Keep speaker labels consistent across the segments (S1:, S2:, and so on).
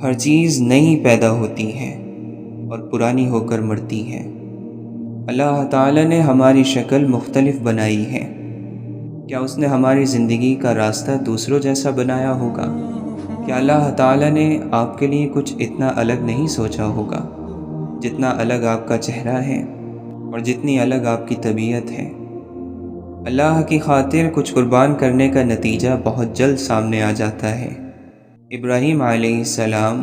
S1: ہر چیز نئی پیدا ہوتی ہے اور پرانی ہو کر مرتی ہے۔ اللہ تعالیٰ نے ہماری شکل مختلف بنائی ہے۔ کیا اس نے ہماری زندگی کا راستہ دوسروں جیسا بنایا ہوگا؟ کیا اللہ تعالیٰ نے آپ کے لیے کچھ اتنا الگ نہیں سوچا ہوگا جتنا الگ آپ کا چہرہ ہے اور جتنی الگ آپ کی طبیعت ہے؟ اللہ کی خاطر کچھ قربان کرنے کا نتیجہ بہت جلد سامنے آ جاتا ہے۔ ابراہیم علیہ السلام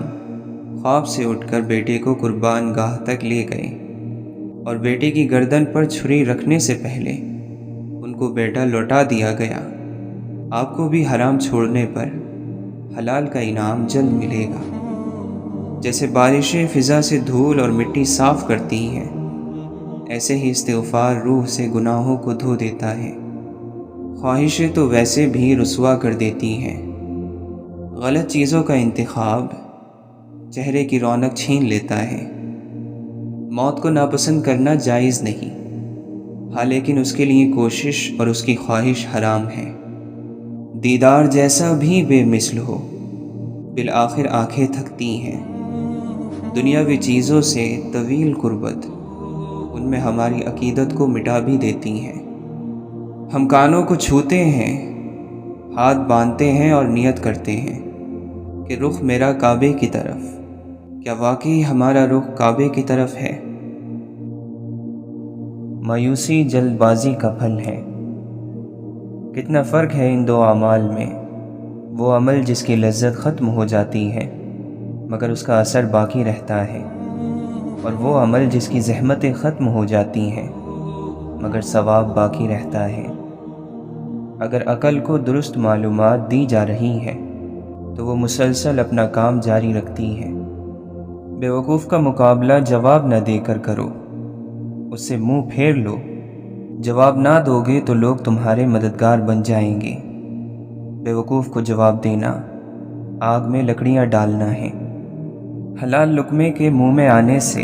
S1: خواب سے اٹھ کر بیٹے کو قربان گاہ تک لے گئے اور بیٹے کی گردن پر چھری رکھنے سے پہلے ان کو بیٹا لوٹا دیا گیا۔ آپ کو بھی حرام چھوڑنے پر حلال کا انعام جلد ملے گا۔ جیسے بارشیں فضا سے دھول اور مٹی صاف کرتی ہیں، ایسے ہی استغفار روح سے گناہوں کو دھو دیتا ہے۔ خواہشیں تو ویسے بھی رسوا کر دیتی ہیں۔ غلط چیزوں کا انتخاب چہرے کی رونق چھین لیتا ہے۔ موت کو ناپسند کرنا جائز نہیں، ہاں لیکن اس کے لیے کوشش اور اس کی خواہش حرام ہے۔ دیدار جیسا بھی بے مثل ہو، بالآخر آنکھیں تھکتی ہیں۔ دنیاوی چیزوں سے طویل قربت ان میں ہماری عقیدت کو مٹا بھی دیتی ہیں۔ ہم کانوں کو چھوتے ہیں، ہاتھ باندھتے ہیں اور نیت کرتے ہیں کہ رخ میرا کعبے کی طرف۔ کیا واقعی ہمارا رخ کعبے کی طرف ہے؟ مایوسی جلد بازی کا پھل ہے۔ کتنا فرق ہے ان دو اعمال میں۔ وہ عمل جس کی لذت ختم ہو جاتی ہے مگر اس کا اثر باقی رہتا ہے، اور وہ عمل جس کی زحمتیں ختم ہو جاتی ہیں مگر ثواب باقی رہتا ہے۔ اگر عقل کو درست معلومات دی جا رہی ہیں تو وہ مسلسل اپنا کام جاری رکھتی ہے۔ بیوقوف کا مقابلہ جواب نہ دے کر کرو، اس سے منہ پھیر لو۔ جواب نہ دو گے تو لوگ تمہارے مددگار بن جائیں گے۔ بیوقوف کو جواب دینا آگ میں لکڑیاں ڈالنا ہے۔ حلال لقمے کے منہ میں آنے سے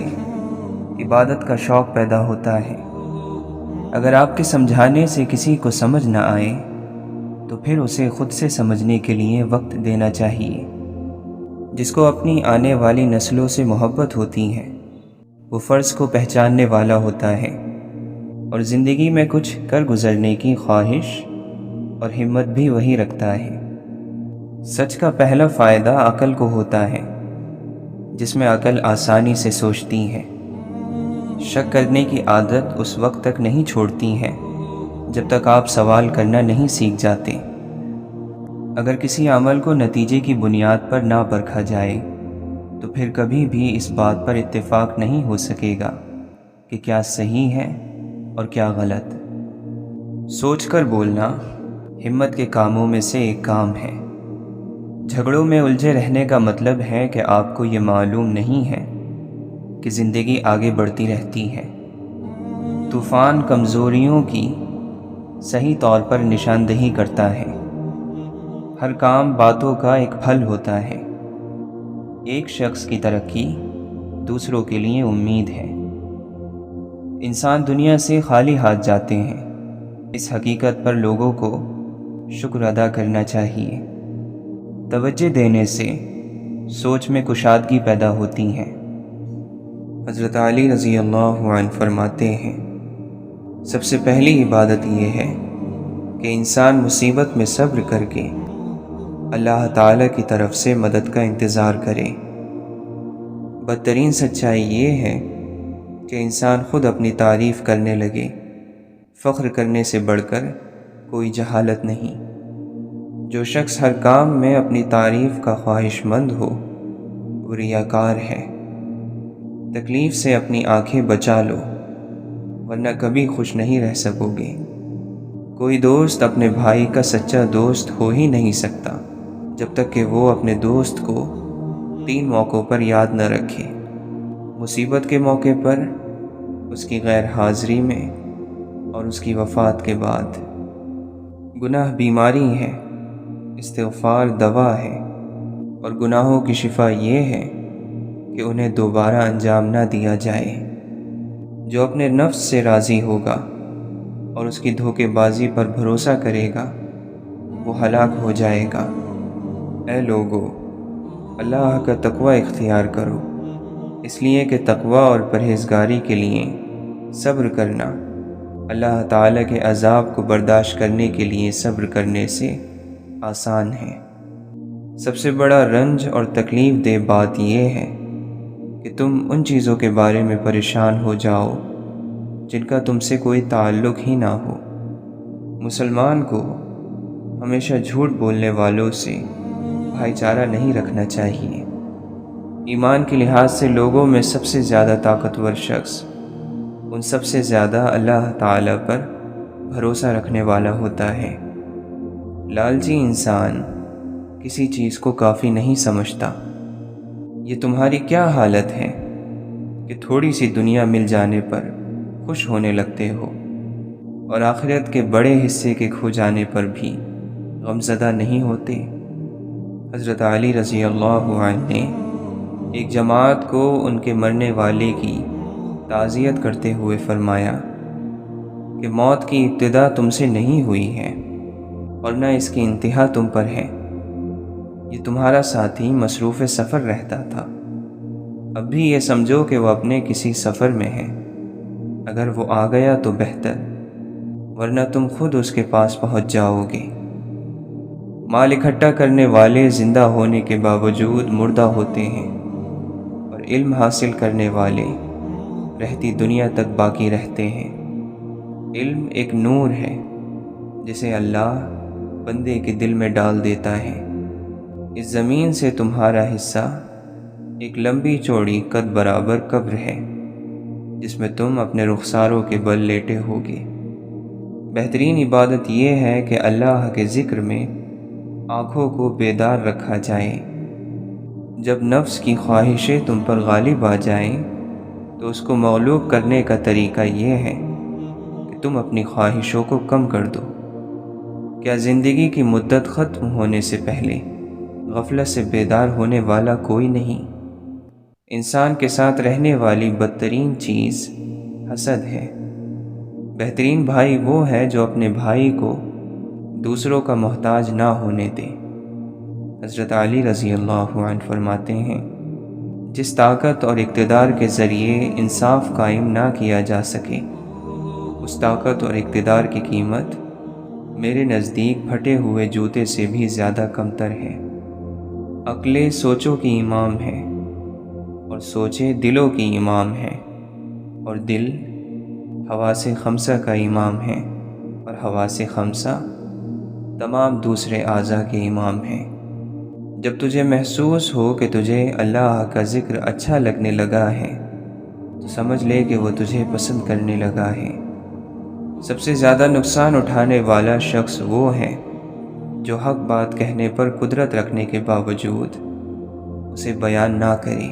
S1: عبادت کا شوق پیدا ہوتا ہے۔ اگر آپ کے سمجھانے سے کسی کو سمجھ نہ آئے تو پھر اسے خود سے سمجھنے کے لیے وقت دینا چاہیے۔ جس کو اپنی آنے والی نسلوں سے محبت ہوتی ہے وہ فرض کو پہچاننے والا ہوتا ہے اور زندگی میں کچھ کر گزرنے کی خواہش اور ہمت بھی وہی رکھتا ہے۔ سچ کا پہلا فائدہ عقل کو ہوتا ہے، جس میں عقل آسانی سے سوچتی ہے۔ شک کرنے کی عادت اس وقت تک نہیں چھوڑتی ہے جب تک آپ سوال کرنا نہیں سیکھ جاتے۔ اگر کسی عمل کو نتیجے کی بنیاد پر نہ پرکھا جائے تو پھر کبھی بھی اس بات پر اتفاق نہیں ہو سکے گا کہ کیا صحیح ہے اور کیا غلط۔ سوچ کر بولنا ہمت کے کاموں میں سے ایک کام ہے۔ جھگڑوں میں الجھے رہنے کا مطلب ہے کہ آپ کو یہ معلوم نہیں ہے کہ زندگی آگے بڑھتی رہتی ہے۔ طوفان کمزوریوں کی صحیح طور پر نشاندہی کرتا ہے۔ ہر کام باتوں کا ایک پھل ہوتا ہے۔ ایک شخص کی ترقی دوسروں کے لیے امید ہے۔ انسان دنیا سے خالی ہاتھ جاتے ہیں، اس حقیقت پر لوگوں کو شکر ادا کرنا چاہیے۔ توجہ دینے سے سوچ میں کشادگی پیدا ہوتی ہے۔ حضرت علی رضی اللہ عنہ فرماتے ہیں، سب سے پہلی عبادت یہ ہے کہ انسان مصیبت میں صبر کر کے اللہ تعالیٰ کی طرف سے مدد کا انتظار کرے۔ بدترین سچائی یہ ہے کہ انسان خود اپنی تعریف کرنے لگے۔ فخر کرنے سے بڑھ کر کوئی جہالت نہیں۔ جو شخص ہر کام میں اپنی تعریف کا خواہش مند ہو وہ ریاکار ہے۔ تکلیف سے اپنی آنکھیں بچا لو ورنہ کبھی خوش نہیں رہ سکو گے۔ کوئی دوست اپنے بھائی کا سچا دوست ہو ہی نہیں سکتا جب تک کہ وہ اپنے دوست کو 3 موقعوں پر یاد نہ رکھے: مصیبت کے موقع پر، اس کی غیر حاضری میں اور اس کی وفات کے بعد۔ گناہ بیماری ہے، استغفار دوا ہے، اور گناہوں کی شفا یہ ہے کہ انہیں دوبارہ انجام نہ دیا جائے۔ جو اپنے نفس سے راضی ہوگا اور اس کی دھوکے بازی پر بھروسہ کرے گا وہ ہلاک ہو جائے گا۔ اے لوگو، اللہ کا تقوی اختیار کرو، اس لیے کہ تقوی اور پرہیزگاری کے لیے صبر کرنا اللہ تعالیٰ کے عذاب کو برداشت کرنے کے لیے صبر کرنے سے آسان ہے۔ سب سے بڑا رنج اور تکلیف دہ بات یہ ہے کہ تم ان چیزوں کے بارے میں پریشان ہو جاؤ جن کا تم سے کوئی تعلق ہی نہ ہو۔ مسلمان کو ہمیشہ جھوٹ بولنے والوں سے بھائی چارہ نہیں رکھنا چاہیے۔ ایمان کے لحاظ سے لوگوں میں سب سے زیادہ طاقتور شخص ان سب سے زیادہ اللہ تعالیٰ پر بھروسہ رکھنے والا ہوتا ہے۔ لالچی انسان کسی چیز کو کافی نہیں سمجھتا۔ یہ تمہاری کیا حالت ہے کہ تھوڑی سی دنیا مل جانے پر خوش ہونے لگتے ہو اور آخرت کے بڑے حصے کے کھو جانے پر بھی غمزدہ نہیں ہوتے؟ حضرت علی رضی اللہ عنہ نے ایک جماعت کو ان کے مرنے والے کی تعزیت کرتے ہوئے فرمایا کہ موت کی ابتدا تم سے نہیں ہوئی ہے اور نہ اس کی انتہا تم پر ہے۔ یہ تمہارا ساتھی مصروف سفر رہتا تھا، اب بھی یہ سمجھو کہ وہ اپنے کسی سفر میں ہے۔ اگر وہ آ گیا تو بہتر، ورنہ تم خود اس کے پاس پہنچ جاؤ گے۔ مال اکٹھا کرنے والے زندہ ہونے کے باوجود مردہ ہوتے ہیں اور علم حاصل کرنے والے رہتی دنیا تک باقی رہتے ہیں۔ علم ایک نور ہے جسے اللہ بندے کے دل میں ڈال دیتا ہے۔ اس زمین سے تمہارا حصہ ایک لمبی چوڑی قد برابر قبر ہے جس میں تم اپنے رخساروں کے بل لیٹے ہوگے۔ بہترین عبادت یہ ہے کہ اللہ کے ذکر میں آنکھوں کو بیدار رکھا جائے۔ جب نفس کی خواہشیں تم پر غالب آ جائیں تو اس کو مغلوب کرنے کا طریقہ یہ ہے کہ تم اپنی خواہشوں کو کم کر دو۔ کیا زندگی کی مدت ختم ہونے سے پہلے غفلت سے بیدار ہونے والا کوئی نہیں؟ انسان کے ساتھ رہنے والی بدترین چیز حسد ہے۔ بہترین بھائی وہ ہے جو اپنے بھائی کو دوسروں کا محتاج نہ ہونے دے۔ حضرت علی رضی اللہ عنہ فرماتے ہیں، جس طاقت اور اقتدار کے ذریعے انصاف قائم نہ کیا جا سکے، اس طاقت اور اقتدار کی قیمت میرے نزدیک پھٹے ہوئے جوتے سے بھی زیادہ کمتر ہے۔ عقلیں سوچوں کی امام ہے اور سوچیں دلوں کی امام ہے، اور دل حواس خمسہ کا امام ہے، اور حواس خمسہ تمام دوسرے اعضاء کے امام ہیں۔ جب تجھے محسوس ہو کہ تجھے اللہ کا ذکر اچھا لگنے لگا ہے تو سمجھ لے کہ وہ تجھے پسند کرنے لگا ہے۔ سب سے زیادہ نقصان اٹھانے والا شخص وہ ہے جو حق بات کہنے پر قدرت رکھنے کے باوجود اسے بیان نہ کرے۔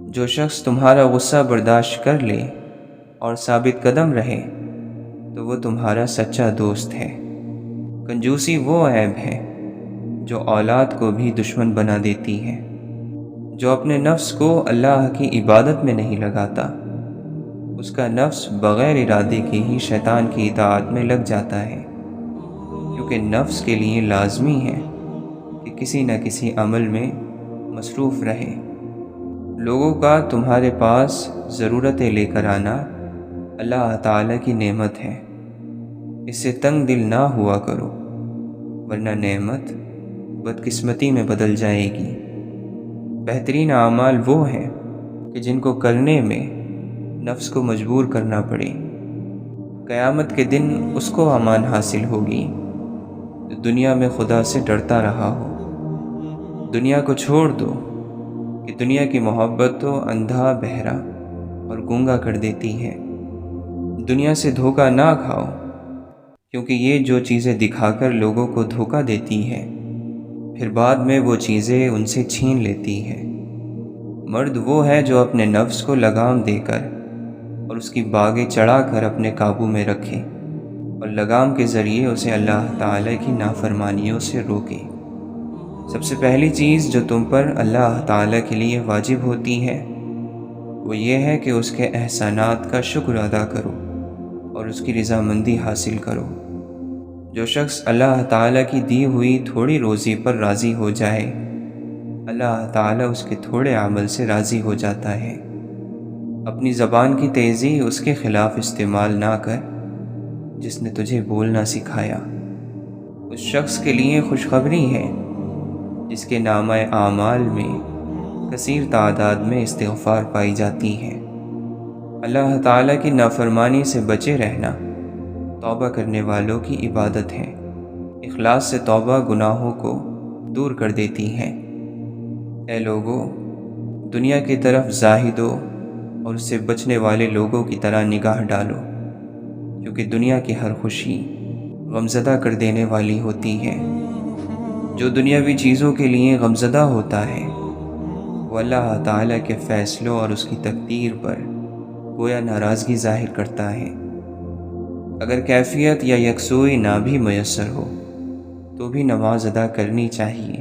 S1: جو شخص تمہارا غصہ برداشت کر لے اور ثابت قدم رہے تو وہ تمہارا سچا دوست ہے۔ کنجوسی وہ عیب ہے جو اولاد کو بھی دشمن بنا دیتی ہے۔ جو اپنے نفس کو اللہ کی عبادت میں نہیں لگاتا، اس کا نفس بغیر ارادے کے ہی شیطان کی اطاعت میں لگ جاتا ہے، کیونکہ نفس کے لیے لازمی ہے کہ کسی نہ کسی عمل میں مصروف رہے۔ لوگوں کا تمہارے پاس ضرورتیں لے کر آنا اللہ تعالیٰ کی نعمت ہے، اس سے تنگ دل نہ ہوا کرو، ورنہ نعمت بدقسمتی میں بدل جائے گی۔ بہترین اعمال وہ ہیں کہ جن کو کرنے میں نفس کو مجبور کرنا پڑے۔ قیامت کے دن اس کو امان حاصل ہوگی جو دنیا میں خدا سے ڈرتا رہا ہو۔ دنیا کو چھوڑ دو کہ دنیا کی محبت تو اندھا، بہرا اور گونگا کر دیتی ہے۔ دنیا سے دھوکہ نہ کھاؤ، کیونکہ یہ جو چیزیں دکھا کر لوگوں کو دھوکہ دیتی ہے، پھر بعد میں وہ چیزیں ان سے چھین لیتی ہے۔ مرد وہ ہے جو اپنے نفس کو لگام دے کر اور اس کی باگیں چڑھا کر اپنے قابو میں رکھے اور لگام کے ذریعے اسے اللہ تعالیٰ کی نافرمانیوں سے روکے۔ سب سے پہلی چیز جو تم پر اللہ تعالیٰ کے لیے واجب ہوتی ہے وہ یہ ہے کہ اس کے احسانات کا شکر ادا کرو اور اس کی رضامندی حاصل کرو۔ جو شخص اللہ تعالیٰ کی دی ہوئی تھوڑی روزی پر راضی ہو جائے، اللہ تعالیٰ اس کے تھوڑے عمل سے راضی ہو جاتا ہے۔ اپنی زبان کی تیزی اس کے خلاف استعمال نہ کر جس نے تجھے بولنا سکھایا۔ اس شخص کے لیے خوشخبری ہے جس کے نامہ اعمال میں کثیر تعداد میں استغفار پائی جاتی ہے۔ اللہ تعالیٰ کی نافرمانی سے بچے رہنا توبہ کرنے والوں کی عبادت ہے۔ اخلاص سے توبہ گناہوں کو دور کر دیتی ہے۔ اے لوگو، دنیا کی طرف زاہدو اور اس سے بچنے والے لوگوں کی طرح نگاہ ڈالو، کیونکہ دنیا کی ہر خوشی غمزدہ کر دینے والی ہوتی ہے۔ جو دنیاوی چیزوں کے لیے غمزدہ ہوتا ہے وہ اللہ تعالیٰ کے فیصلوں اور اس کی تقدیر پر گویا ناراضگی ظاہر کرتا ہے۔ اگر کیفیت یا یکسوئی نہ بھی میسر ہو تو بھی نماز ادا کرنی چاہیے۔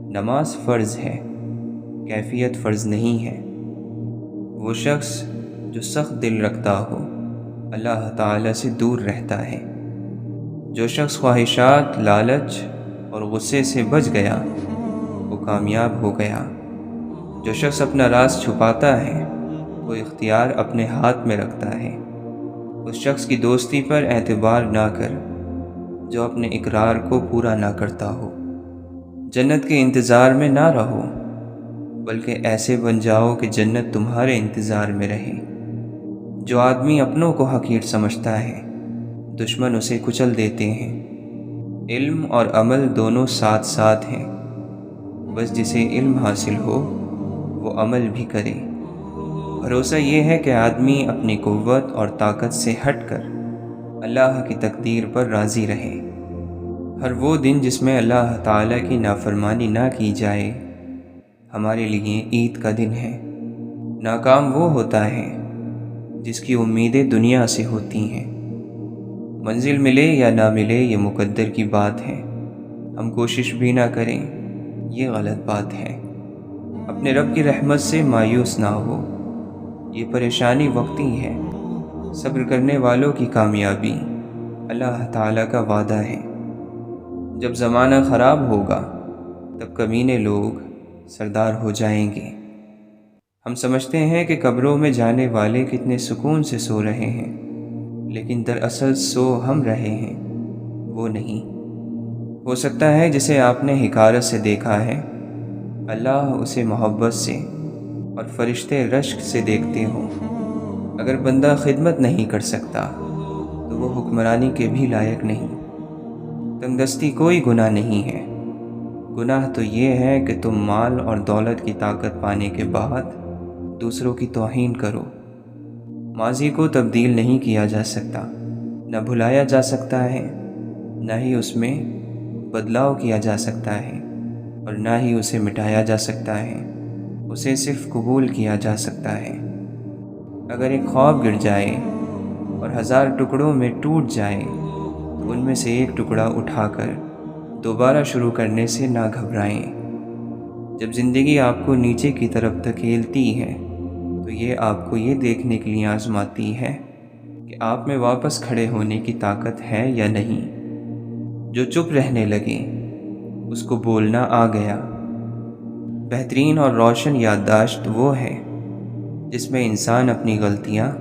S1: نماز فرض ہے، کیفیت فرض نہیں ہے۔ وہ شخص جو سخت دل رکھتا ہو اللہ تعالیٰ سے دور رہتا ہے۔ جو شخص خواہشات، لالچ اور غصے سے بچ گیا وہ کامیاب ہو گیا۔ جو شخص اپنا راز چھپاتا ہے وہ اختیار اپنے ہاتھ میں رکھتا ہے۔ اس شخص کی دوستی پر اعتبار نہ کر جو اپنے اقرار کو پورا نہ کرتا ہو۔ جنت کے انتظار میں نہ رہو بلکہ ایسے بن جاؤ کہ جنت تمہارے انتظار میں رہے۔ جو آدمی اپنوں کو حقیر سمجھتا ہے دشمن اسے کچل دیتے ہیں۔ علم اور عمل دونوں ساتھ ساتھ ہیں، بس جسے علم حاصل ہو وہ عمل بھی کرے۔ بھروسہ یہ ہے کہ آدمی اپنی قوت اور طاقت سے ہٹ کر اللہ کی تقدیر پر راضی رہے۔ ہر وہ دن جس میں اللہ تعالیٰ کی نافرمانی نہ کی جائے ہمارے لیے عید کا دن ہے۔ ناکام وہ ہوتا ہے جس کی امیدیں دنیا سے ہوتی ہیں۔ منزل ملے یا نہ ملے یہ مقدر کی بات ہے، ہم کوشش بھی نہ کریں یہ غلط بات ہے۔ اپنے رب کی رحمت سے مایوس نہ ہو، یہ پریشانی وقتی ہے۔ صبر کرنے والوں کی کامیابی اللہ تعالیٰ کا وعدہ ہے۔ جب زمانہ خراب ہوگا تب کمینے لوگ سردار ہو جائیں گے۔ ہم سمجھتے ہیں کہ قبروں میں جانے والے کتنے سکون سے سو رہے ہیں، لیکن دراصل سو ہم رہے ہیں، وہ نہیں۔ ہو سکتا ہے جسے آپ نے حقارت سے دیکھا ہے اللہ اسے محبت سے اور فرشتے رشک سے دیکھتے ہوں۔ اگر بندہ خدمت نہیں کر سکتا تو وہ حکمرانی کے بھی لائق نہیں۔ تنگ دستی کوئی گناہ نہیں ہے، گناہ تو یہ ہے کہ تم مال اور دولت کی طاقت پانے کے بعد دوسروں کی توہین کرو۔ ماضی کو تبدیل نہیں کیا جا سکتا، نہ بھلایا جا سکتا ہے، نہ ہی اس میں بدلاؤ کیا جا سکتا ہے، اور نہ ہی اسے مٹایا جا سکتا ہے۔ اسے صرف قبول کیا جا سکتا ہے۔ اگر ایک خواب گر جائے اور 1000 ٹکڑوں میں ٹوٹ جائے تو ان میں سے ایک ٹکڑا اٹھا کر دوبارہ شروع کرنے سے نہ گھبرائیں۔ جب زندگی آپ کو نیچے کی طرف دھکیلتی ہے تو یہ آپ کو یہ دیکھنے کے لیے آزماتی ہے کہ آپ میں واپس کھڑے ہونے کی طاقت ہے یا نہیں۔ جو چپ رہنے لگے اس کو بولنا آ گیا۔ بہترین اور روشن یادداشت وہ ہے جس میں انسان اپنی غلطیاں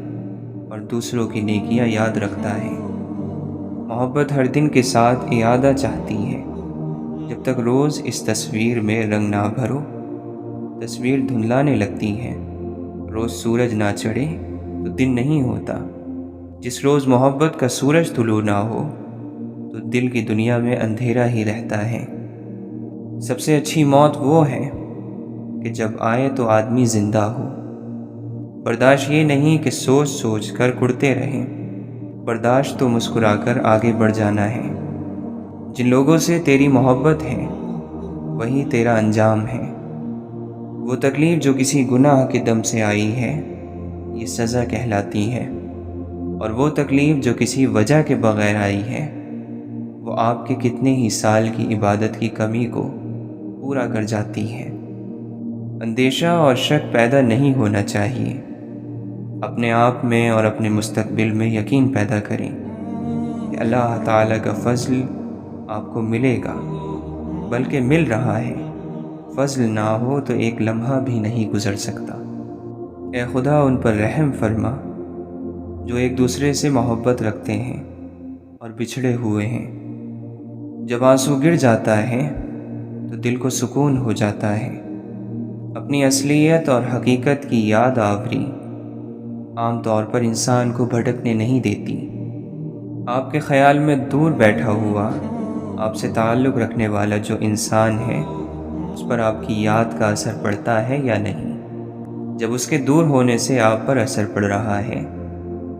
S1: اور دوسروں کی نیکیاں یاد رکھتا ہے۔ محبت ہر دن کے ساتھ اعادہ چاہتی ہے۔ جب تک روز اس تصویر میں رنگ نہ بھرو تصویر دھندلانے لگتی ہے۔ روز سورج نہ چڑھے تو دن نہیں ہوتا۔ جس روز محبت کا سورج طلوع نہ ہو تو دل کی دنیا میں اندھیرا ہی رہتا ہے۔ سب سے اچھی موت وہ ہے کہ جب آئے تو آدمی زندہ ہو۔ برداشت یہ نہیں کہ سوچ سوچ کر کڑتے رہیں، برداشت تو مسکرا کر آگے بڑھ جانا ہے۔ جن لوگوں سے تیری محبت ہے وہی تیرا انجام ہے۔ وہ تکلیف جو کسی گناہ کے دم سے آئی ہے یہ سزا کہلاتی ہے، اور وہ تکلیف جو کسی وجہ کے بغیر آئی ہے وہ آپ کے کتنے ہی سال کی عبادت کی کمی کو پورا کر جاتی ہے۔ اندیشہ اور شک پیدا نہیں ہونا چاہیے۔ اپنے آپ میں اور اپنے مستقبل میں یقین پیدا کریں کہ اللہ تعالیٰ کا فضل آپ کو ملے گا، بلکہ مل رہا ہے۔ فضل نہ ہو تو ایک لمحہ بھی نہیں گزر سکتا۔ اے خدا ان پر رحم فرما جو ایک دوسرے سے محبت رکھتے ہیں اور بچھڑے ہوئے ہیں۔ جب آنسو گر جاتا ہے تو دل کو سکون ہو جاتا ہے۔ اپنی اصلیت اور حقیقت کی یاد آوری عام طور پر انسان کو بھٹکنے نہیں دیتی۔ آپ کے خیال میں دور بیٹھا ہوا آپ سے تعلق رکھنے والا جو انسان ہے، اس پر آپ کی یاد کا اثر پڑتا ہے یا نہیں؟ جب اس کے دور ہونے سے آپ پر اثر پڑ رہا ہے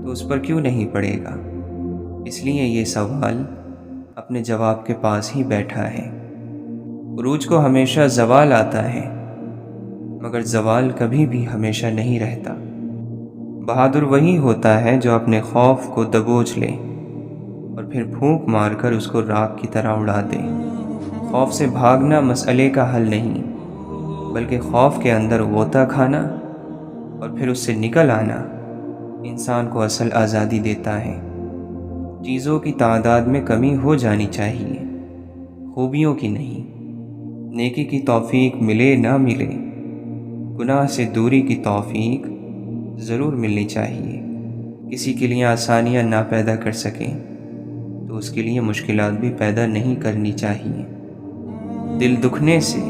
S1: تو اس پر کیوں نہیں پڑے گا؟ اس لیے یہ سوال اپنے جواب کے پاس ہی بیٹھا ہے۔ عروج کو ہمیشہ زوال آتا ہے، مگر زوال کبھی بھی ہمیشہ نہیں رہتا۔ بہادر وہی ہوتا ہے جو اپنے خوف کو دبوچ لے اور پھر پھونک مار کر اس کو راکھ کی طرح اڑا دے۔ خوف سے بھاگنا مسئلے کا حل نہیں، بلکہ خوف کے اندر غوطہ کھانا اور پھر اس سے نکل آنا انسان کو اصل آزادی دیتا ہے۔ چیزوں کی تعداد میں کمی ہو جانی چاہیے، خوبیوں کی نہیں۔ نیکی کی توفیق ملے نہ ملے، گناہ سے دوری کی توفیق ضرور ملنی چاہیے۔ کسی کے لیے آسانیاں نہ پیدا کر سکیں تو اس کے لیے مشکلات بھی پیدا نہیں کرنی چاہیے۔ دل دکھنے سے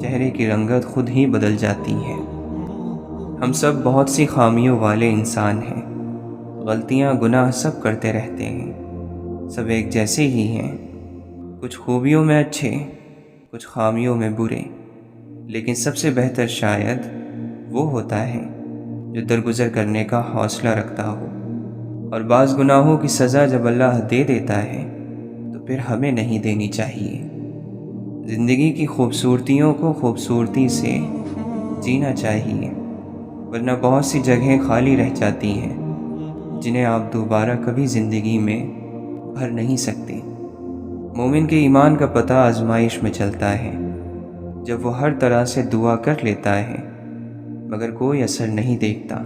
S1: چہرے کی رنگت خود ہی بدل جاتی ہے۔ ہم سب بہت سی خامیوں والے انسان ہیں، غلطیاں گناہ سب کرتے رہتے ہیں، سب ایک جیسے ہی ہیں، کچھ خوبیوں میں اچھے، کچھ خامیوں میں برے، لیکن سب سے بہتر شاید وہ ہوتا ہے جو درگزر کرنے کا حوصلہ رکھتا ہو۔ اور بعض گناہوں کی سزا جب اللہ دے دیتا ہے تو پھر ہمیں نہیں دینی چاہیے۔ زندگی کی خوبصورتیوں کو خوبصورتی سے جینا چاہیے، ورنہ بہت سی جگہیں خالی رہ جاتی ہیں جنہیں آپ دوبارہ کبھی زندگی میں بھر نہیں سکتے۔ مومن کے ایمان کا پتہ آزمائش میں چلتا ہے، جب وہ ہر طرح سے دعا کر لیتا ہے مگر کوئی اثر نہیں دیکھتا،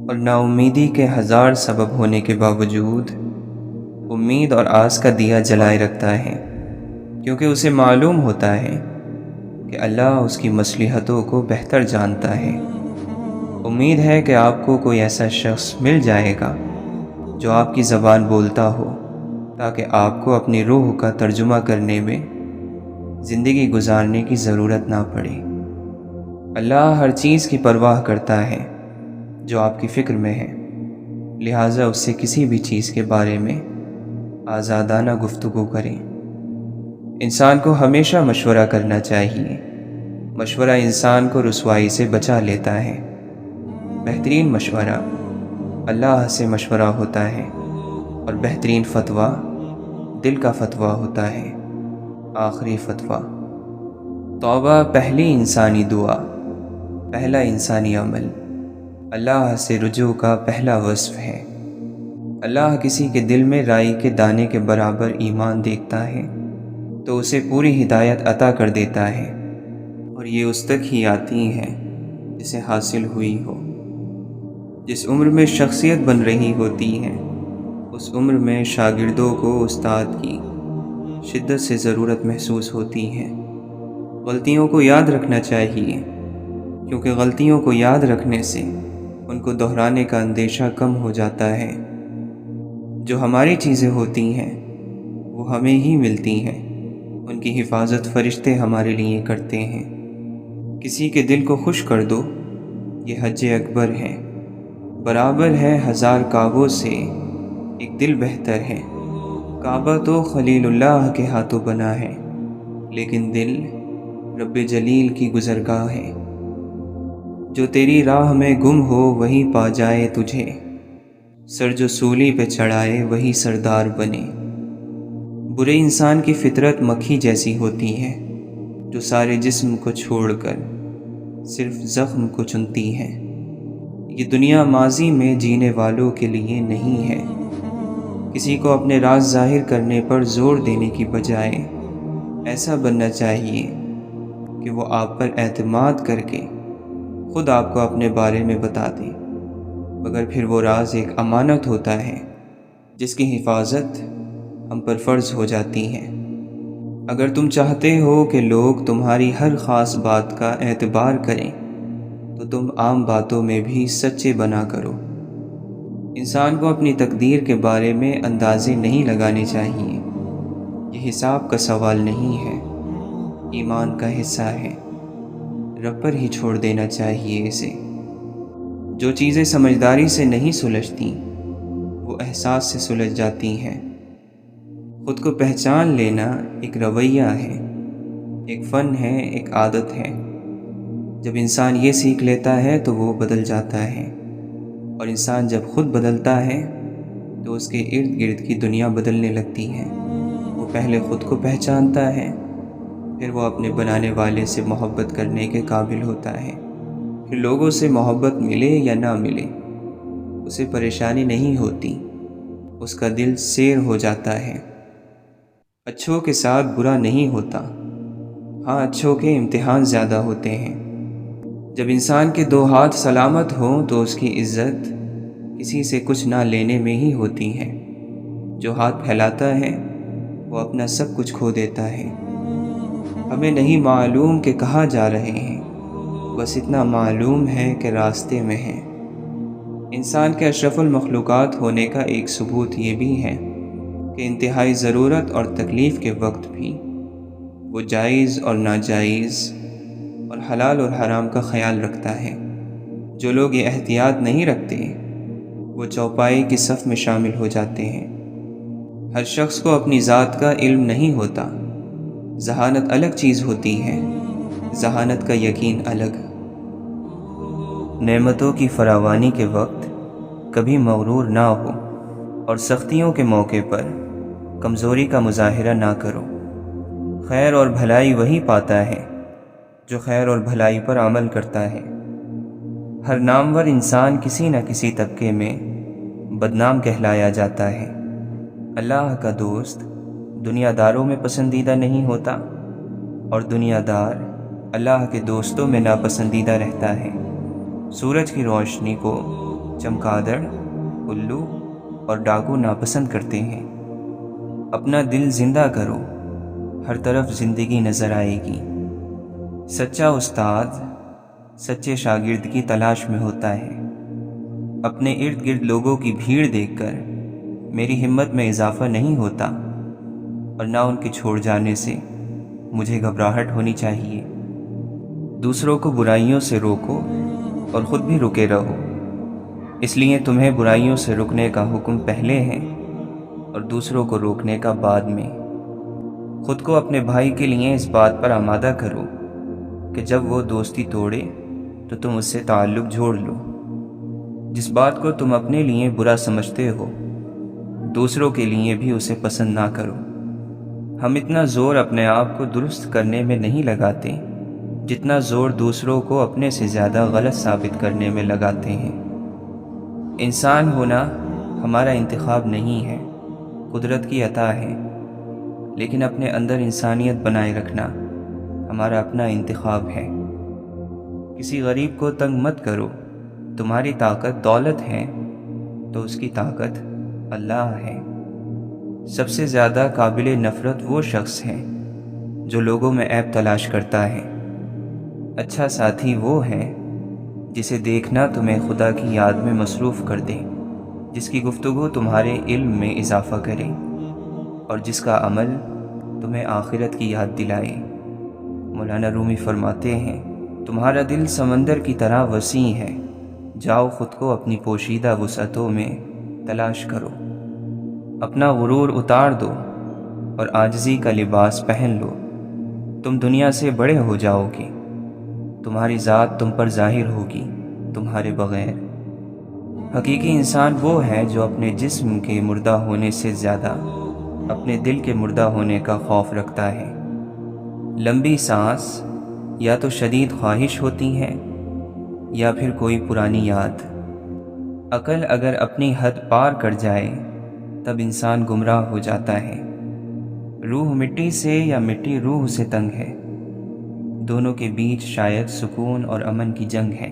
S1: اور نا امیدی کے ہزار سبب ہونے کے باوجود امید اور آس کا دیا جلائے رکھتا ہے، کیونکہ اسے معلوم ہوتا ہے کہ اللہ اس کی مصلحتوں کو بہتر جانتا ہے۔ امید ہے کہ آپ کو کوئی ایسا شخص مل جائے گا جو آپ کی زبان بولتا ہو، تاکہ آپ کو اپنی روح کا ترجمہ کرنے میں زندگی گزارنے کی ضرورت نہ پڑے۔ اللہ ہر چیز کی پرواہ کرتا ہے جو آپ کی فکر میں ہے، لہٰذا اس سے کسی بھی چیز کے بارے میں آزادانہ گفتگو کریں۔ انسان کو ہمیشہ مشورہ کرنا چاہیے۔ مشورہ انسان کو رسوائی سے بچا لیتا ہے۔ بہترین مشورہ اللہ سے مشورہ ہوتا ہے، اور بہترین فتویٰ دل کا فتویٰ ہوتا ہے۔ آخری فتویٰ: توبہ پہلی انسانی دعا، پہلا انسانی عمل، اللہ سے رجوع کا پہلا وصف ہے۔ اللہ کسی کے دل میں رائی کے دانے کے برابر ایمان دیکھتا ہے تو اسے پوری ہدایت عطا کر دیتا ہے، اور یہ اس تک ہی آتی ہے جسے حاصل ہوئی ہو۔ جس عمر میں شخصیت بن رہی ہوتی ہے، اس عمر میں شاگردوں کو استاد کی شدت سے ضرورت محسوس ہوتی ہے۔ غلطیوں کو یاد رکھنا چاہیے، کیونکہ غلطیوں کو یاد رکھنے سے ان کو دہرانے کا اندیشہ کم ہو جاتا ہے۔ جو ہماری چیزیں ہوتی ہیں وہ ہمیں ہی ملتی ہیں، ان کی حفاظت فرشتے ہمارے لیے کرتے ہیں۔ کسی کے دل کو خوش کر دو، یہ حج اکبر ہے، برابر ہے ہزار کعبوں سے ایک دل بہتر ہے۔ کعبہ تو خلیل اللہ کے ہاتھوں بنا ہے، لیکن دل رب جلیل کی گزرگاہ ہے۔ جو تیری راہ میں گم ہو وہی پا جائے تجھے، سر جو سولی پہ چڑھائے وہی سردار بنے۔ برے انسان کی فطرت مکھی جیسی ہوتی ہے، جو سارے جسم کو چھوڑ کر صرف زخم کو چنتی ہے۔ یہ دنیا ماضی میں جینے والوں کے لیے نہیں ہے۔ کسی کو اپنے راز ظاہر کرنے پر زور دینے کی بجائے ایسا بننا چاہیے کہ وہ آپ پر اعتماد کر کے خود آپ کو اپنے بارے میں بتا دے، مگر پھر وہ راز ایک امانت ہوتا ہے جس کی حفاظت ہم پر فرض ہو جاتی ہیں۔ اگر تم چاہتے ہو کہ لوگ تمہاری ہر خاص بات کا اعتبار کریں تو تم عام باتوں میں بھی سچے بنا کرو۔ انسان کو اپنی تقدیر کے بارے میں اندازے نہیں لگانے چاہیے۔ یہ حساب کا سوال نہیں ہے، ایمان کا حصہ ہے۔ رب پر ہی چھوڑ دینا چاہیے اسے۔ جو چیزیں سمجھداری سے نہیں سلجھتی وہ احساس سے سلجھ جاتی ہیں۔ خود کو پہچان لینا ایک رویہ ہے، ایک فن ہے، ایک عادت ہے۔ جب انسان یہ سیکھ لیتا ہے تو وہ بدل جاتا ہے، اور انسان جب خود بدلتا ہے تو اس کے ارد گرد کی دنیا بدلنے لگتی ہے۔ وہ پہلے خود کو پہچانتا ہے، پھر وہ اپنے بنانے والے سے محبت کرنے کے قابل ہوتا ہے۔ پھر لوگوں سے محبت ملے یا نہ ملے اسے پریشانی نہیں ہوتی، اس کا دل سیر ہو جاتا ہے۔ اچھوں کے ساتھ برا نہیں ہوتا، ہاں اچھوں کے امتحان زیادہ ہوتے ہیں۔ جب انسان کے دو ہاتھ سلامت ہوں تو اس کی عزت کسی سے کچھ نہ لینے میں ہی ہوتی ہے۔ جو ہاتھ پھیلاتا ہے وہ اپنا سب کچھ کھو دیتا ہے۔ ہمیں نہیں معلوم کہ کہاں جا رہے ہیں، بس اتنا معلوم ہے کہ راستے میں ہیں۔ انسان کے اشرف المخلوقات ہونے کا ایک ثبوت یہ بھی ہے کہ انتہائی ضرورت اور تکلیف کے وقت بھی وہ جائز اور ناجائز اور حلال اور حرام کا خیال رکھتا ہے۔ جو لوگ یہ احتیاط نہیں رکھتے وہ چوپائی کی صف میں شامل ہو جاتے ہیں۔ ہر شخص کو اپنی ذات کا علم نہیں ہوتا۔ ذہانت الگ چیز ہوتی ہے، ذہانت کا یقین الگ۔ نعمتوں کی فراوانی کے وقت کبھی مغرور نہ ہو، اور سختیوں کے موقع پر کمزوری کا مظاہرہ نہ کرو۔ خیر اور بھلائی وہی پاتا ہے جو خیر اور بھلائی پر عمل کرتا ہے۔ ہر نامور انسان کسی نہ کسی طبقے میں بدنام کہلایا جاتا ہے۔ اللہ کا دوست دنیا داروں میں پسندیدہ نہیں ہوتا، اور دنیا دار اللہ کے دوستوں میں ناپسندیدہ رہتا ہے۔ سورج کی روشنی کو چمگادڑ، الو اور ڈاکو ناپسند کرتے ہیں۔ اپنا دل زندہ کرو، ہر طرف زندگی نظر آئے گی۔ سچا استاد سچے شاگرد کی تلاش میں ہوتا ہے۔ اپنے ارد گرد لوگوں کی بھیڑ دیکھ کر میری ہمت میں اضافہ نہیں ہوتا، اور نہ ان کے چھوڑ جانے سے مجھے گھبراہٹ ہونی چاہیے۔ دوسروں کو برائیوں سے روکو اور خود بھی رکے رہو، اس لیے تمہیں برائیوں سے رکنے کا حکم پہلے ہے اور دوسروں کو روکنے کا بعد میں۔ خود کو اپنے بھائی کے لیے اس بات پر آمادہ کرو کہ جب وہ دوستی توڑے تو تم اس سے تعلق جوڑ لو۔ جس بات کو تم اپنے لیے برا سمجھتے ہو دوسروں کے لیے بھی اسے پسند نہ کرو۔ ہم اتنا زور اپنے آپ کو درست کرنے میں نہیں لگاتے جتنا زور دوسروں کو اپنے سے زیادہ غلط ثابت کرنے میں لگاتے ہیں۔ انسان ہونا ہمارا انتخاب نہیں ہے، قدرت کی عطا ہے، لیکن اپنے اندر انسانیت بنائے رکھنا ہمارا اپنا انتخاب ہے۔ کسی غریب کو تنگ مت کرو۔ تمہاری طاقت دولت ہے تو اس کی طاقت اللہ ہے۔ سب سے زیادہ قابل نفرت وہ شخص ہے جو لوگوں میں عیب تلاش کرتا ہے۔ اچھا ساتھی وہ ہے جسے دیکھنا تمہیں خدا کی یاد میں مصروف کر دے، جس کی گفتگو تمہارے علم میں اضافہ کرے، اور جس کا عمل تمہیں آخرت کی یاد دلائے۔ مولانا رومی فرماتے ہیں، تمہارا دل سمندر کی طرح وسیع ہے، جاؤ خود کو اپنی پوشیدہ وسعتوں میں تلاش کرو۔ اپنا غرور اتار دو اور عاجزی کا لباس پہن لو۔ تم دنیا سے بڑے ہو جاؤ گے، تمہاری ذات تم پر ظاہر ہوگی تمہارے بغیر۔ حقیقی انسان وہ ہے جو اپنے جسم کے مردہ ہونے سے زیادہ اپنے دل کے مردہ ہونے کا خوف رکھتا ہے۔ لمبی سانس یا تو شدید خواہش ہوتی ہے یا پھر کوئی پرانی یاد۔ عقل اگر اپنی حد پار کر جائے تب انسان گمراہ ہو جاتا ہے۔ روح مٹی سے یا مٹی روح سے تنگ ہے، دونوں کے بیچ شاید سکون اور امن کی جنگ ہے۔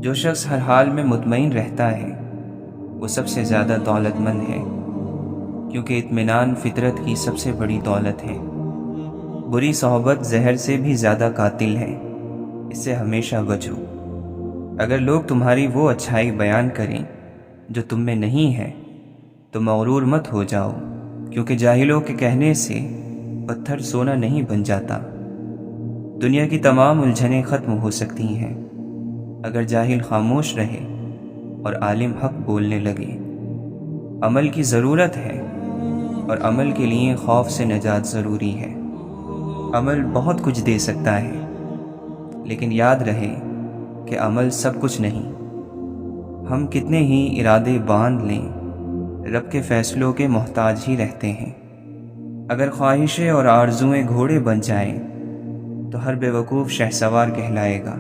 S1: جو شخص ہر حال میں مطمئن رہتا ہے وہ سب سے زیادہ دولت مند ہے۔ کیونکہ اطمینان فطرت کی سب سے بڑی دولت ہے۔ بری صحبت زہر سے بھی زیادہ قاتل ہے، اس سے ہمیشہ بچو۔ اگر لوگ تمہاری وہ اچھائی بیان کریں جو تم میں نہیں ہے تو مغرور مت ہو جاؤ، کیونکہ جاہلوں کے کہنے سے پتھر سونا نہیں بن جاتا۔ دنیا کی تمام الجھنیں ختم ہو سکتی ہیں اگر جاہل خاموش رہے اور عالم حق بولنے لگے۔ عمل کی ضرورت ہے اور عمل کے لیے خوف سے نجات ضروری ہے۔ عمل بہت کچھ دے سکتا ہے، لیکن یاد رہے کہ عمل سب کچھ نہیں۔ ہم کتنے ہی ارادے باندھ لیں، رب کے فیصلوں کے محتاج ہی رہتے ہیں۔ اگر خواہشیں اور آرزوئیں گھوڑے بن جائیں تو ہر بے وقوف شہسوار کہلائے گا۔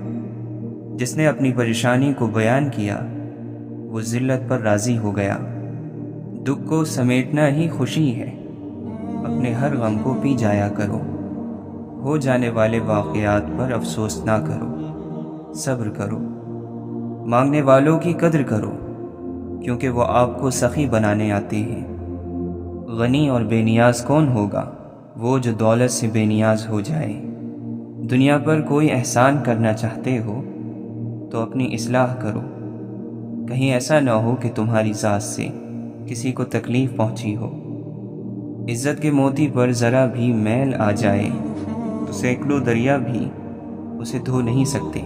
S1: جس نے اپنی پریشانی کو بیان کیا وہ ذلت پر راضی ہو گیا۔ دکھ کو سمیٹنا ہی خوشی ہے، اپنے ہر غم کو پی جایا کرو۔ ہو جانے والے واقعات پر افسوس نہ کرو، صبر کرو۔ مانگنے والوں کی قدر کرو، کیونکہ وہ آپ کو سخی بنانے آتے ہیں۔ غنی اور بے نیاز کون ہوگا؟ وہ جو دولت سے بے نیاز ہو جائے۔ دنیا پر کوئی احسان کرنا چاہتے ہو تو اپنی اصلاح کرو، کہیں ایسا نہ ہو کہ تمہاری ذات سے کسی کو تکلیف پہنچی ہو۔ عزت کے موتی پر ذرا بھی میل آ جائے تو سینکڑوں دریا بھی اسے دھو نہیں سکتے۔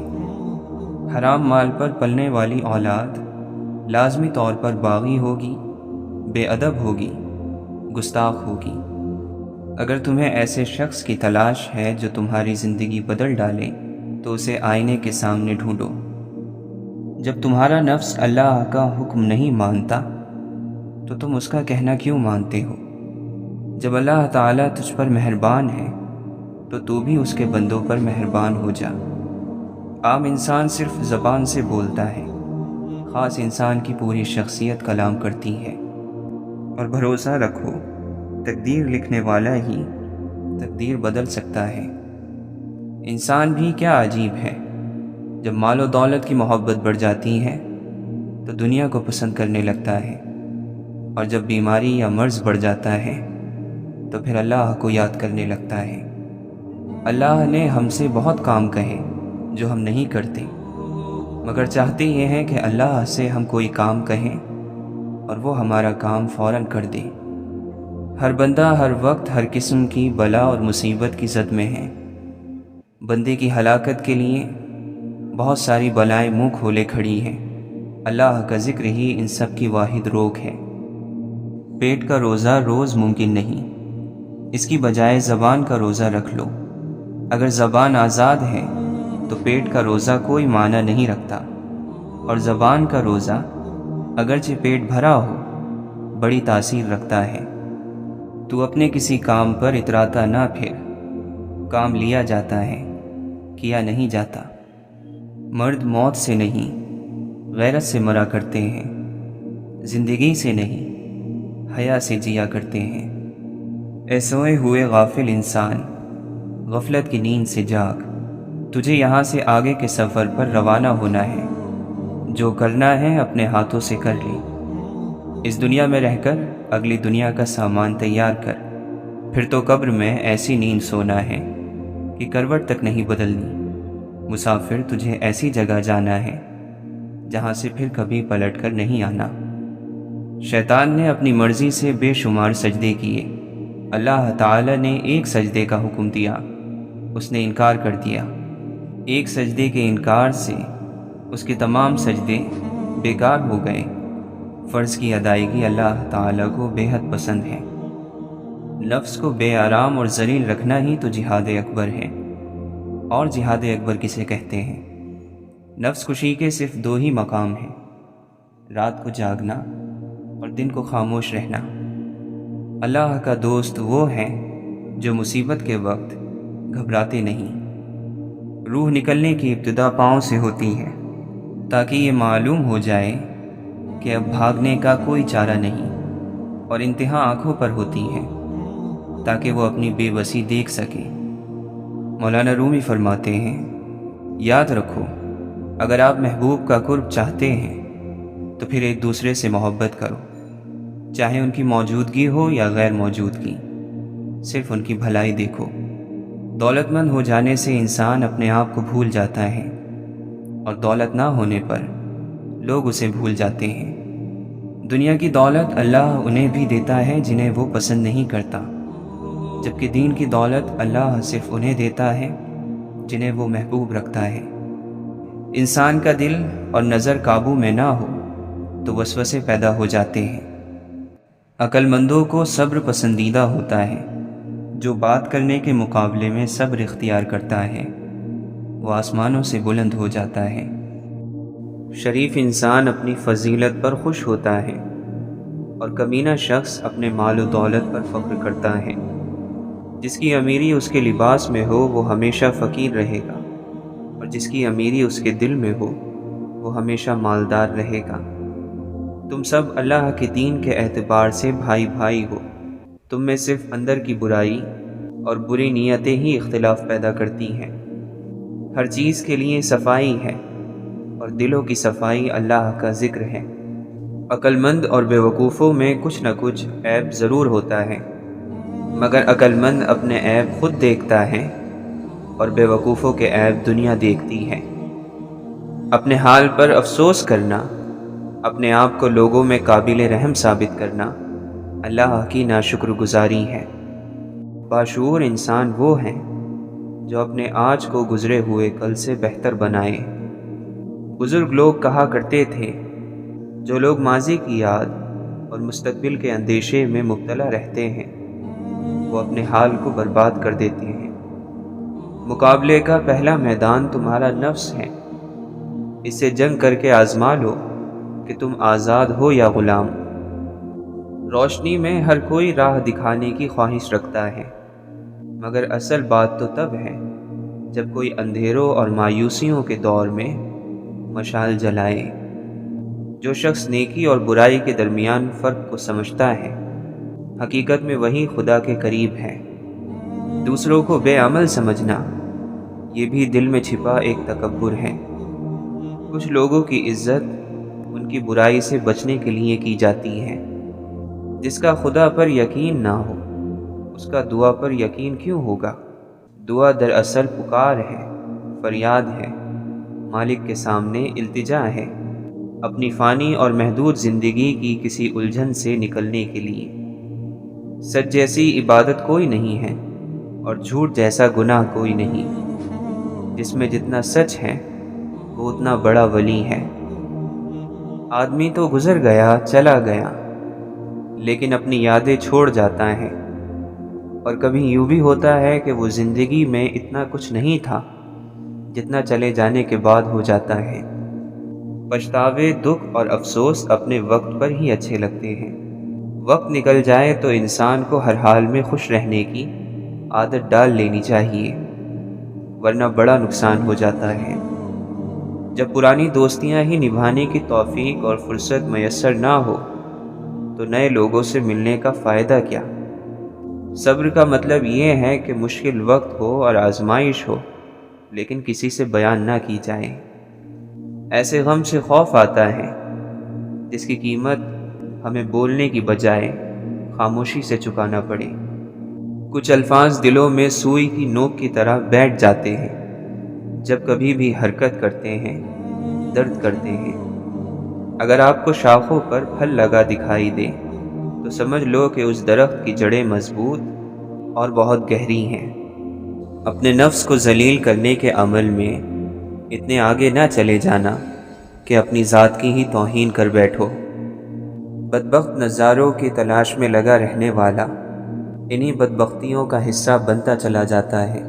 S1: حرام مال پر پلنے والی اولاد لازمی طور پر باغی ہوگی، بے ادب ہوگی، گستاخ ہوگی۔ اگر تمہیں ایسے شخص کی تلاش ہے جو تمہاری زندگی بدل ڈالے تو اسے آئینے کے سامنے ڈھونڈو۔ جب تمہارا نفس اللہ کا حکم نہیں مانتا تو تم اس کا کہنا کیوں مانتے ہو؟ جب اللہ تعالیٰ تجھ پر مہربان ہے تو بھی اس کے بندوں پر مہربان ہو جا۔ عام انسان صرف زبان سے بولتا ہے، خاص انسان کی پوری شخصیت کلام کرتی ہے۔ اور بھروسہ رکھو، تقدیر لکھنے والا ہی تقدیر بدل سکتا ہے۔ انسان بھی کیا عجیب ہے، جب مال و دولت کی محبت بڑھ جاتی ہے تو دنیا کو پسند کرنے لگتا ہے، اور جب بیماری یا مرض بڑھ جاتا ہے تو پھر اللہ کو یاد کرنے لگتا ہے۔ اللہ نے ہم سے بہت کام کہے جو ہم نہیں کرتے، مگر چاہتے یہ ہیں کہ اللہ سے ہم کوئی کام کہیں اور وہ ہمارا کام فوراً کر دے۔ ہر بندہ ہر وقت ہر قسم کی بلا اور مصیبت کی زد میں ہے۔ بندے کی ہلاکت کے لیے بہت ساری بلائیں منہ کھولے کھڑی ہیں، اللہ کا ذکر ہی ان سب کی واحد روک ہے۔ پیٹ کا روزہ روز ممکن نہیں، اس کی بجائے زبان کا روزہ رکھ لو۔ اگر زبان آزاد ہے تو پیٹ کا روزہ کوئی معنی نہیں رکھتا، اور زبان کا روزہ اگرچہ پیٹ بھرا ہو بڑی تاثیر رکھتا ہے۔ تو اپنے کسی کام پر اتراتا نہ پھر، کام لیا جاتا ہے، کیا نہیں جاتا۔ مرد موت سے نہیں غیرت سے مرا کرتے ہیں، زندگی سے نہیں حیا سے جیا کرتے ہیں۔ اے سوئے ہوئے غافل انسان، غفلت کی نیند سے جاگ، تجھے یہاں سے آگے کے سفر پر روانہ ہونا ہے۔ جو کرنا ہے اپنے ہاتھوں سے کر لے، اس دنیا میں رہ کر اگلی دنیا کا سامان تیار کر، پھر تو قبر میں ایسی نیند سونا ہے کہ کروٹ تک نہیں بدلنی۔ مسافر تجھے ایسی جگہ جانا ہے جہاں سے پھر کبھی پلٹ کر نہیں آنا۔ شیطان نے اپنی مرضی سے بے شمار سجدے کیے، اللہ تعالی نے ایک سجدے کا حکم دیا، اس نے انکار کر دیا۔ ایک سجدے کے انکار سے اس کے تمام سجدے بیکار ہو گئے۔ فرض کی ادائیگی اللہ تعالیٰ کو بے حد پسند ہے۔ نفس کو بے آرام اور ذلیل رکھنا ہی تو جہاد اکبر ہے۔ اور جہاد اکبر کسے کہتے ہیں؟ نفس کشی کے صرف دو ہی مقام ہیں، رات کو جاگنا اور دن کو خاموش رہنا۔ اللہ کا دوست وہ ہیں جو مصیبت کے وقت گھبراتے نہیں۔ روح نکلنے کی ابتدا پاؤں سے ہوتی ہے، تاکہ یہ معلوم ہو جائے کہ اب بھاگنے کا کوئی چارہ نہیں، اور انتہا آنکھوں پر ہوتی ہے تاکہ وہ اپنی بے بسی دیکھ سکے۔ مولانا رومی فرماتے ہیں، یاد رکھو، اگر آپ محبوب کا قرب چاہتے ہیں تو پھر ایک دوسرے سے محبت کرو، چاہے ان کی موجودگی ہو یا غیر موجودگی، صرف ان کی بھلائی دیکھو۔ دولت مند ہو جانے سے انسان اپنے آپ کو بھول جاتا ہے، اور دولت نہ ہونے پر لوگ اسے بھول جاتے ہیں۔ دنیا کی دولت اللہ انہیں بھی دیتا ہے جنہیں وہ پسند نہیں کرتا، جبکہ دین کی دولت اللہ صرف انہیں دیتا ہے جنہیں وہ محبوب رکھتا ہے۔ انسان کا دل اور نظر قابو میں نہ ہو تو وسوسے پیدا ہو جاتے ہیں۔ عقل مندوں کو صبر پسندیدہ ہوتا ہے۔ جو بات کرنے کے مقابلے میں صبر اختیار کرتا ہے وہ آسمانوں سے بلند ہو جاتا ہے۔ شریف انسان اپنی فضیلت پر خوش ہوتا ہے، اور کمینہ شخص اپنے مال و دولت پر فخر کرتا ہے۔ جس کی امیری اس کے لباس میں ہو وہ ہمیشہ فقیر رہے گا، اور جس کی امیری اس کے دل میں ہو وہ ہمیشہ مالدار رہے گا۔ تم سب اللہ کے دین کے اعتبار سے بھائی بھائی ہو۔ تم میں صرف اندر کی برائی اور بری نیتیں ہی اختلاف پیدا کرتی ہیں۔ ہر چیز کے لیے صفائی ہے، اور دلوں کی صفائی اللہ کا ذکر ہے۔ عقل مند اور بے وقوفوں میں کچھ نہ کچھ عیب ضرور ہوتا ہے، مگر عقل مند اپنے عیب خود دیکھتا ہے، اور بے وقوفوں کے عیب دنیا دیکھتی ہے۔ اپنے حال پر افسوس کرنا، اپنے آپ کو لوگوں میں قابل رحم ثابت کرنا، اللہ کی ناشکر گزاری ہے۔ باشعور انسان وہ ہیں جو اپنے آج کو گزرے ہوئے کل سے بہتر بنائے۔ بزرگ لوگ کہا کرتے تھے، جو لوگ ماضی کی یاد اور مستقبل کے اندیشے میں مبتلا رہتے ہیں وہ اپنے حال کو برباد کر دیتے ہیں۔ مقابلے کا پہلا میدان تمہارا نفس ہے، اس سے جنگ کر کے آزما لو کہ تم آزاد ہو یا غلام۔ روشنی میں ہر کوئی راہ دکھانے کی خواہش رکھتا ہے، مگر اصل بات تو تب ہے جب کوئی اندھیروں اور مایوسیوں کے دور میں مشعل جلائے۔ جو شخص نیکی اور برائی کے درمیان فرق کو سمجھتا ہے، حقیقت میں وہی خدا کے قریب ہے۔ دوسروں کو بے عمل سمجھنا، یہ بھی دل میں چھپا ایک تکبر ہے۔ کچھ لوگوں کی عزت ان کی برائی سے بچنے کے لیے کی جاتی ہے۔ جس کا خدا پر یقین نہ ہو اس کا دعا پر یقین کیوں ہوگا؟ دعا دراصل پکار ہے، فریاد ہے، مالک کے سامنے التجا ہے، اپنی فانی اور محدود زندگی کی کسی الجھن سے نکلنے کے لیے۔ سچ جیسی عبادت کوئی نہیں ہے، اور جھوٹ جیسا گناہ کوئی نہیں۔ جس میں جتنا سچ ہے وہ اتنا بڑا ولی ہے۔ آدمی تو گزر گیا چلا گیا، لیکن اپنی یادیں چھوڑ جاتا ہے۔ اور کبھی یوں بھی ہوتا ہے کہ وہ زندگی میں اتنا کچھ نہیں تھا جتنا چلے جانے کے بعد ہو جاتا ہے۔ پچھتاوے، دکھ اور افسوس اپنے وقت پر ہی اچھے لگتے ہیں۔ وقت نکل جائے تو انسان کو ہر حال میں خوش رہنے کی عادت ڈال لینی چاہیے، ورنہ بڑا نقصان ہو جاتا ہے۔ جب پرانی دوستیاں ہی نبھانے کی توفیق اور فرصت میسر نہ ہو تو نئے لوگوں سے ملنے کا فائدہ کیا؟ صبر کا مطلب یہ ہے کہ مشکل وقت ہو اور آزمائش ہو لیکن کسی سے بیان نہ کی جائے۔ ایسے غم سے خوف آتا ہے جس کی قیمت ہمیں بولنے کی بجائے خاموشی سے چکانا پڑے۔ کچھ الفاظ دلوں میں سوئی کی نوک کی طرح بیٹھ جاتے ہیں، جب کبھی بھی حرکت کرتے ہیں درد کرتے ہیں۔ اگر آپ کو شاخوں پر پھل لگا دکھائی دے تو سمجھ لو کہ اس درخت کی جڑیں مضبوط اور بہت گہری ہیں۔ اپنے نفس کو ذلیل کرنے کے عمل میں اتنے آگے نہ چلے جانا کہ اپنی ذات کی ہی توہین کر بیٹھو۔ بدبخت نظاروں کی تلاش میں لگا رہنے والا انہی بدبختیوں کا حصہ بنتا چلا جاتا ہے۔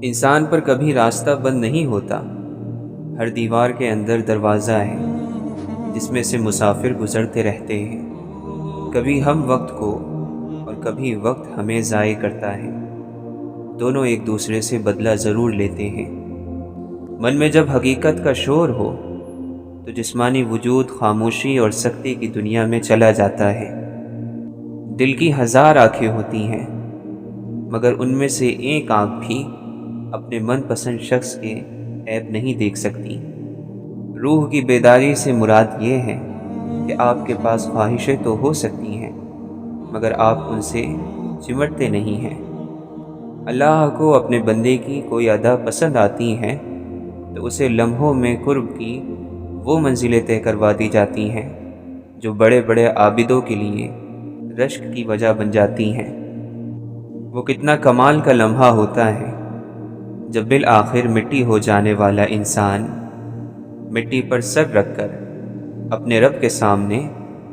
S1: انسان پر کبھی راستہ بند نہیں ہوتا، ہر دیوار کے اندر دروازہ ہے جس میں سے مسافر گزرتے رہتے ہیں۔ کبھی ہم وقت کو اور کبھی وقت ہمیں ضائع کرتا ہے، دونوں ایک دوسرے سے بدلہ ضرور لیتے ہیں۔ من میں جب حقیقت کا شور ہو تو جسمانی وجود خاموشی اور سکتے کی دنیا میں چلا جاتا ہے۔ دل کی ہزار آنکھیں ہوتی ہیں مگر ان میں سے ایک آنکھ بھی اپنے من پسند شخص کے عیب نہیں دیکھ سکتی۔ روح کی بیداری سے مراد یہ ہے کہ آپ کے پاس خواہشیں تو ہو سکتی ہیں مگر آپ ان سے چمٹتے نہیں ہیں۔ اللہ کو اپنے بندے کی کوئی ادا پسند آتی ہے تو اسے لمحوں میں قرب کی وہ منزلیں طے کروا دی جاتی ہیں جو بڑے بڑے عابدوں کے لیے رشک کی وجہ بن جاتی ہیں۔ وہ کتنا کمال کا لمحہ ہوتا ہے جب بالآخر مٹی ہو جانے والا انسان مٹی پر سر رکھ کر اپنے رب کے سامنے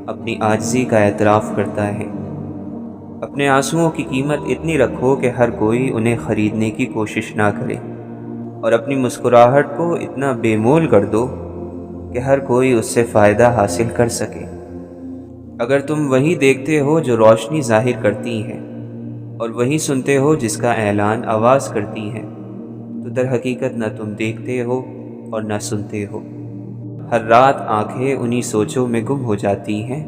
S1: اپنی عاجزی کا اعتراف کرتا ہے۔ اپنے آنسوؤں کی قیمت اتنی رکھو کہ ہر کوئی انہیں خریدنے کی کوشش نہ کرے، اور اپنی مسکراہٹ کو اتنا بے مول کر دو کہ ہر کوئی اس سے فائدہ حاصل کر سکے۔ اگر تم وہی دیکھتے ہو جو روشنی ظاہر کرتی ہے اور وہی سنتے ہو جس کا اعلان آواز کرتی ہے، تو در حقیقت نہ تم دیکھتے ہو اور نہ سنتے ہو۔ ہر رات آنکھیں انہی سوچوں میں گم ہو جاتی ہیں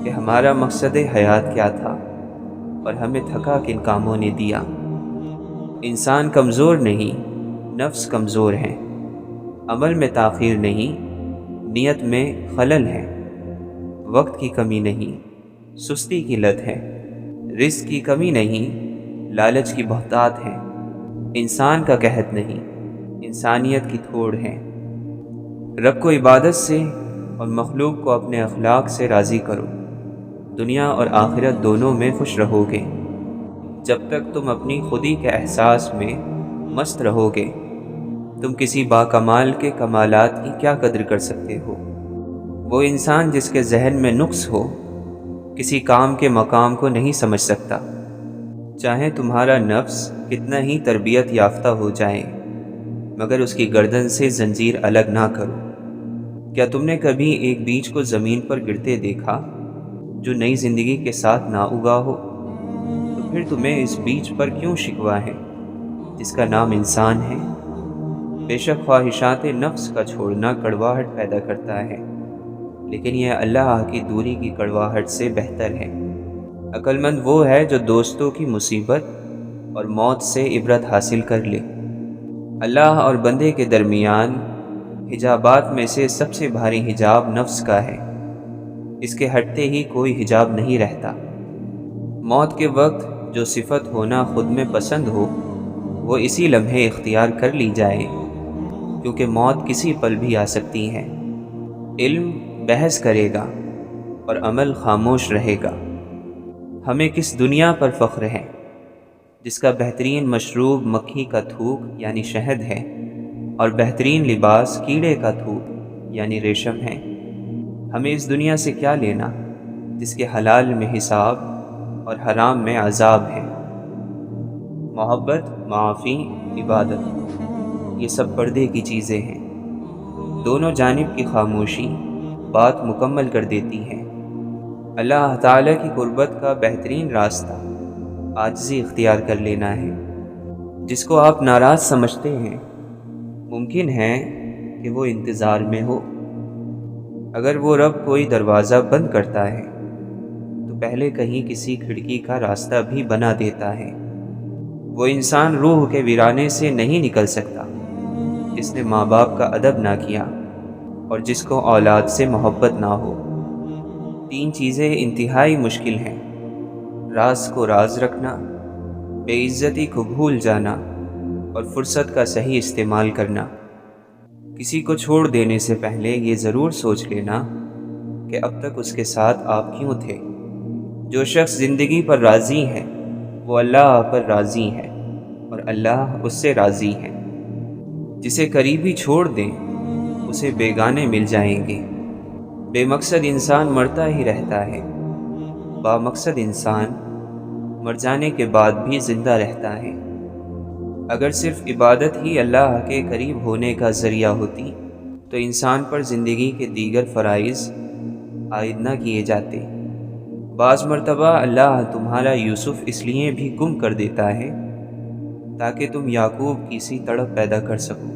S1: کہ ہمارا مقصد حیات کیا تھا اور ہمیں تھکا کن کاموں نے دیا۔ انسان کمزور نہیں، نفس کمزور ہے۔ عمل میں تاخیر نہیں، نیت میں خلل ہے۔ وقت کی کمی نہیں، سستی کی لت ہے۔ رزق کی کمی نہیں، لالچ کی بہتات ہے۔ انسان کا قحط نہیں، انسانیت کی تھوڑ ہے۔ رب کو عبادت سے اور مخلوق کو اپنے اخلاق سے راضی کرو، دنیا اور آخرت دونوں میں خوش رہو گے۔ جب تک تم اپنی خودی کے احساس میں مست رہو گے، تم کسی باکمال کے کمالات کی کیا قدر کر سکتے ہو؟ وہ انسان جس کے ذہن میں نقص ہو کسی کام کے مقام کو نہیں سمجھ سکتا، چاہے تمہارا نفس کتنا ہی تربیت یافتہ ہو جائے مگر اس کی گردن سے زنجیر الگ نہ کرو۔ کیا تم نے کبھی ایک بیج کو زمین پر گرتے دیکھا جو نئی زندگی کے ساتھ نہ اگا ہو؟ تو پھر تمہیں اس بیج پر کیوں شکوہ ہے جس کا نام انسان ہے؟ بے شک خواہشات نفس کا چھوڑنا کڑواہٹ پیدا کرتا ہے، لیکن یہ اللہ کی دوری کی کڑواہٹ سے بہتر ہے۔ عقل مند وہ ہے جو دوستوں کی مصیبت اور موت سے عبرت حاصل کر لے۔ اللہ اور بندے کے درمیان حجابات میں سے سب سے بھاری حجاب نفس کا ہے، اس کے ہٹتے ہی کوئی حجاب نہیں رہتا۔ موت کے وقت جو صفت ہونا خود میں پسند ہو وہ اسی لمحے اختیار کر لی جائے، کیونکہ موت کسی پل بھی آ سکتی ہے۔ علم بحث کرے گا اور عمل خاموش رہے گا۔ ہمیں کس دنیا پر فخر ہے جس کا بہترین مشروب مکھی کا تھوک یعنی شہد ہے اور بہترین لباس کیڑے کا تھوک یعنی ریشم ہے۔ ہمیں اس دنیا سے کیا لینا جس کے حلال میں حساب اور حرام میں عذاب ہے۔ محبت، معافی، عبادت، یہ سب پردے کی چیزیں ہیں۔ دونوں جانب کی خاموشی بات مکمل کر دیتی ہے۔ اللہ تعالیٰ کی قربت کا بہترین راستہ عاجزی اختیار کر لینا ہے۔ جس کو آپ ناراض سمجھتے ہیں ممکن ہے کہ وہ انتظار میں ہو۔ اگر وہ رب کوئی دروازہ بند کرتا ہے تو پہلے کہیں کسی کھڑکی کا راستہ بھی بنا دیتا ہے۔ وہ انسان روح کے ویرانے سے نہیں نکل سکتا جس نے ماں باپ کا ادب نہ کیا اور جس کو اولاد سے محبت نہ ہو۔ تین چیزیں انتہائی مشکل ہیں: راز کو راز رکھنا، بے عزتی کو بھول جانا اور فرصت کا صحیح استعمال کرنا۔ کسی کو چھوڑ دینے سے پہلے یہ ضرور سوچ لینا کہ اب تک اس کے ساتھ آپ کیوں تھے۔ جو شخص زندگی پر راضی ہے وہ اللہ پر راضی ہے اور اللہ اس سے راضی ہے۔ جسے قریبی چھوڑ دیں اسے بیگانے مل جائیں گے۔ بے مقصد انسان مرتا ہی رہتا ہے، با مقصد انسان مر جانے کے بعد بھی زندہ رہتا ہے۔ اگر صرف عبادت ہی اللہ کے قریب ہونے کا ذریعہ ہوتی تو انسان پر زندگی کے دیگر فرائض عائد نہ کیے جاتے۔ بعض مرتبہ اللہ تمہارا یوسف اس لیے بھی گم کر دیتا ہے تاکہ تم یعقوب کی سی تڑپ پیدا کر سکو۔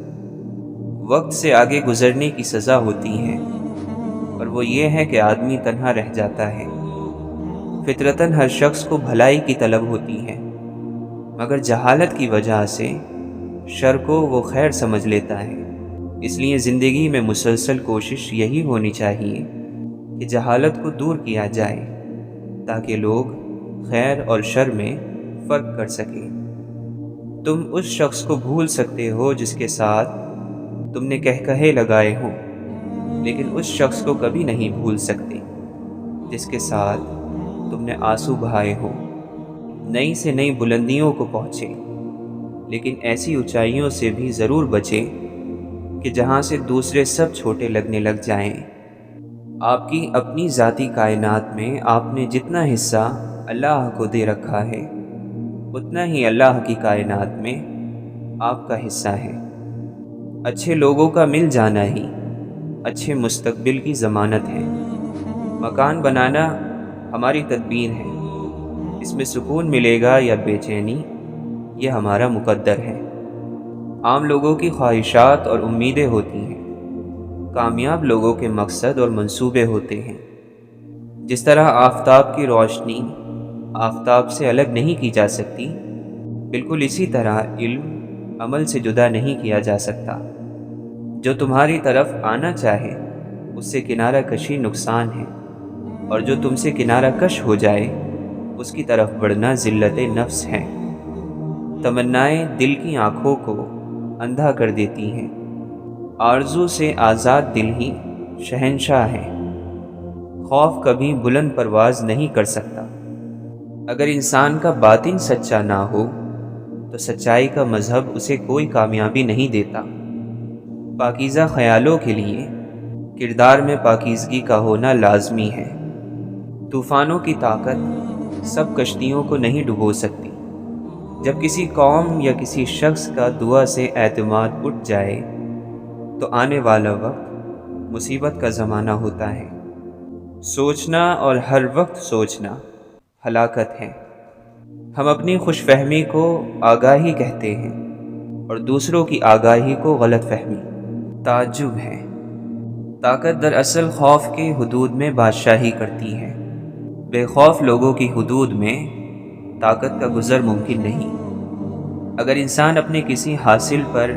S1: وقت سے آگے گزرنے کی سزا ہوتی ہے اور وہ یہ ہے کہ آدمی تنہا رہ جاتا ہے۔ فطرتاً ہر شخص کو بھلائی کی طلب ہوتی ہے مگر جہالت کی وجہ سے شر کو وہ خیر سمجھ لیتا ہے۔ اس لیے زندگی میں مسلسل کوشش یہی ہونی چاہیے کہ جہالت کو دور کیا جائے تاکہ لوگ خیر اور شر میں فرق کر سکیں۔ تم اس شخص کو بھول سکتے ہو جس کے ساتھ تم نے کہے لگائے ہوں، لیکن اس شخص کو کبھی نہیں بھول سکتے جس کے ساتھ تم نے آنسو بہائے ہو۔ نئی سے نئی بلندیوں کو پہنچے، لیکن ایسی اونچائیوں سے بھی ضرور بچیں کہ جہاں سے دوسرے سب چھوٹے لگنے لگ جائیں۔ آپ کی اپنی ذاتی کائنات میں آپ نے جتنا حصہ اللہ کو دے رکھا ہے، اتنا ہی اللہ کی کائنات میں آپ کا حصہ ہے۔ اچھے لوگوں کا مل جانا ہی اچھے مستقبل کی ضمانت ہے۔ مکان بنانا ہماری تدبیر ہے، اس میں سکون ملے گا یا بے چینی یہ ہمارا مقدر ہے۔ عام لوگوں کی خواہشات اور امیدیں ہوتی ہیں، کامیاب لوگوں کے مقصد اور منصوبے ہوتے ہیں۔ جس طرح آفتاب کی روشنی آفتاب سے الگ نہیں کی جا سکتی، بالکل اسی طرح علم عمل سے جدا نہیں کیا جا سکتا۔ جو تمہاری طرف آنا چاہے اس سے کنارہ کشی نقصان ہے، اور جو تم سے کنارہ کش ہو جائے اس کی طرف بڑھنا ذلت نفس ہے۔ تمنائیں دل کی آنکھوں کو اندھا کر دیتی ہیں، آرزو سے آزاد دل ہی شہنشاہ ہے۔ خوف کبھی بلند پرواز نہیں کر سکتا۔ اگر انسان کا باطن سچا نہ ہو تو سچائی کا مذہب اسے کوئی کامیابی نہیں دیتا۔ پاکیزہ خیالوں کے لیے کردار میں پاکیزگی کا ہونا لازمی ہے۔ طوفانوں کی طاقت سب کشتیوں کو نہیں ڈبو سکتی۔ جب کسی قوم یا کسی شخص کا دعا سے اعتماد اٹھ جائے تو آنے والا وقت مصیبت کا زمانہ ہوتا ہے۔ سوچنا اور ہر وقت سوچنا ہلاکت ہے۔ ہم اپنی خوش فہمی کو آگاہی کہتے ہیں اور دوسروں کی آگاہی کو غلط فہمی۔ تعجب ہے، طاقت دراصل خوف کے حدود میں بادشاہی کرتی ہے۔ بے خوف لوگوں کی حدود میں طاقت کا گزر ممکن نہیں۔ اگر انسان اپنے کسی حاصل پر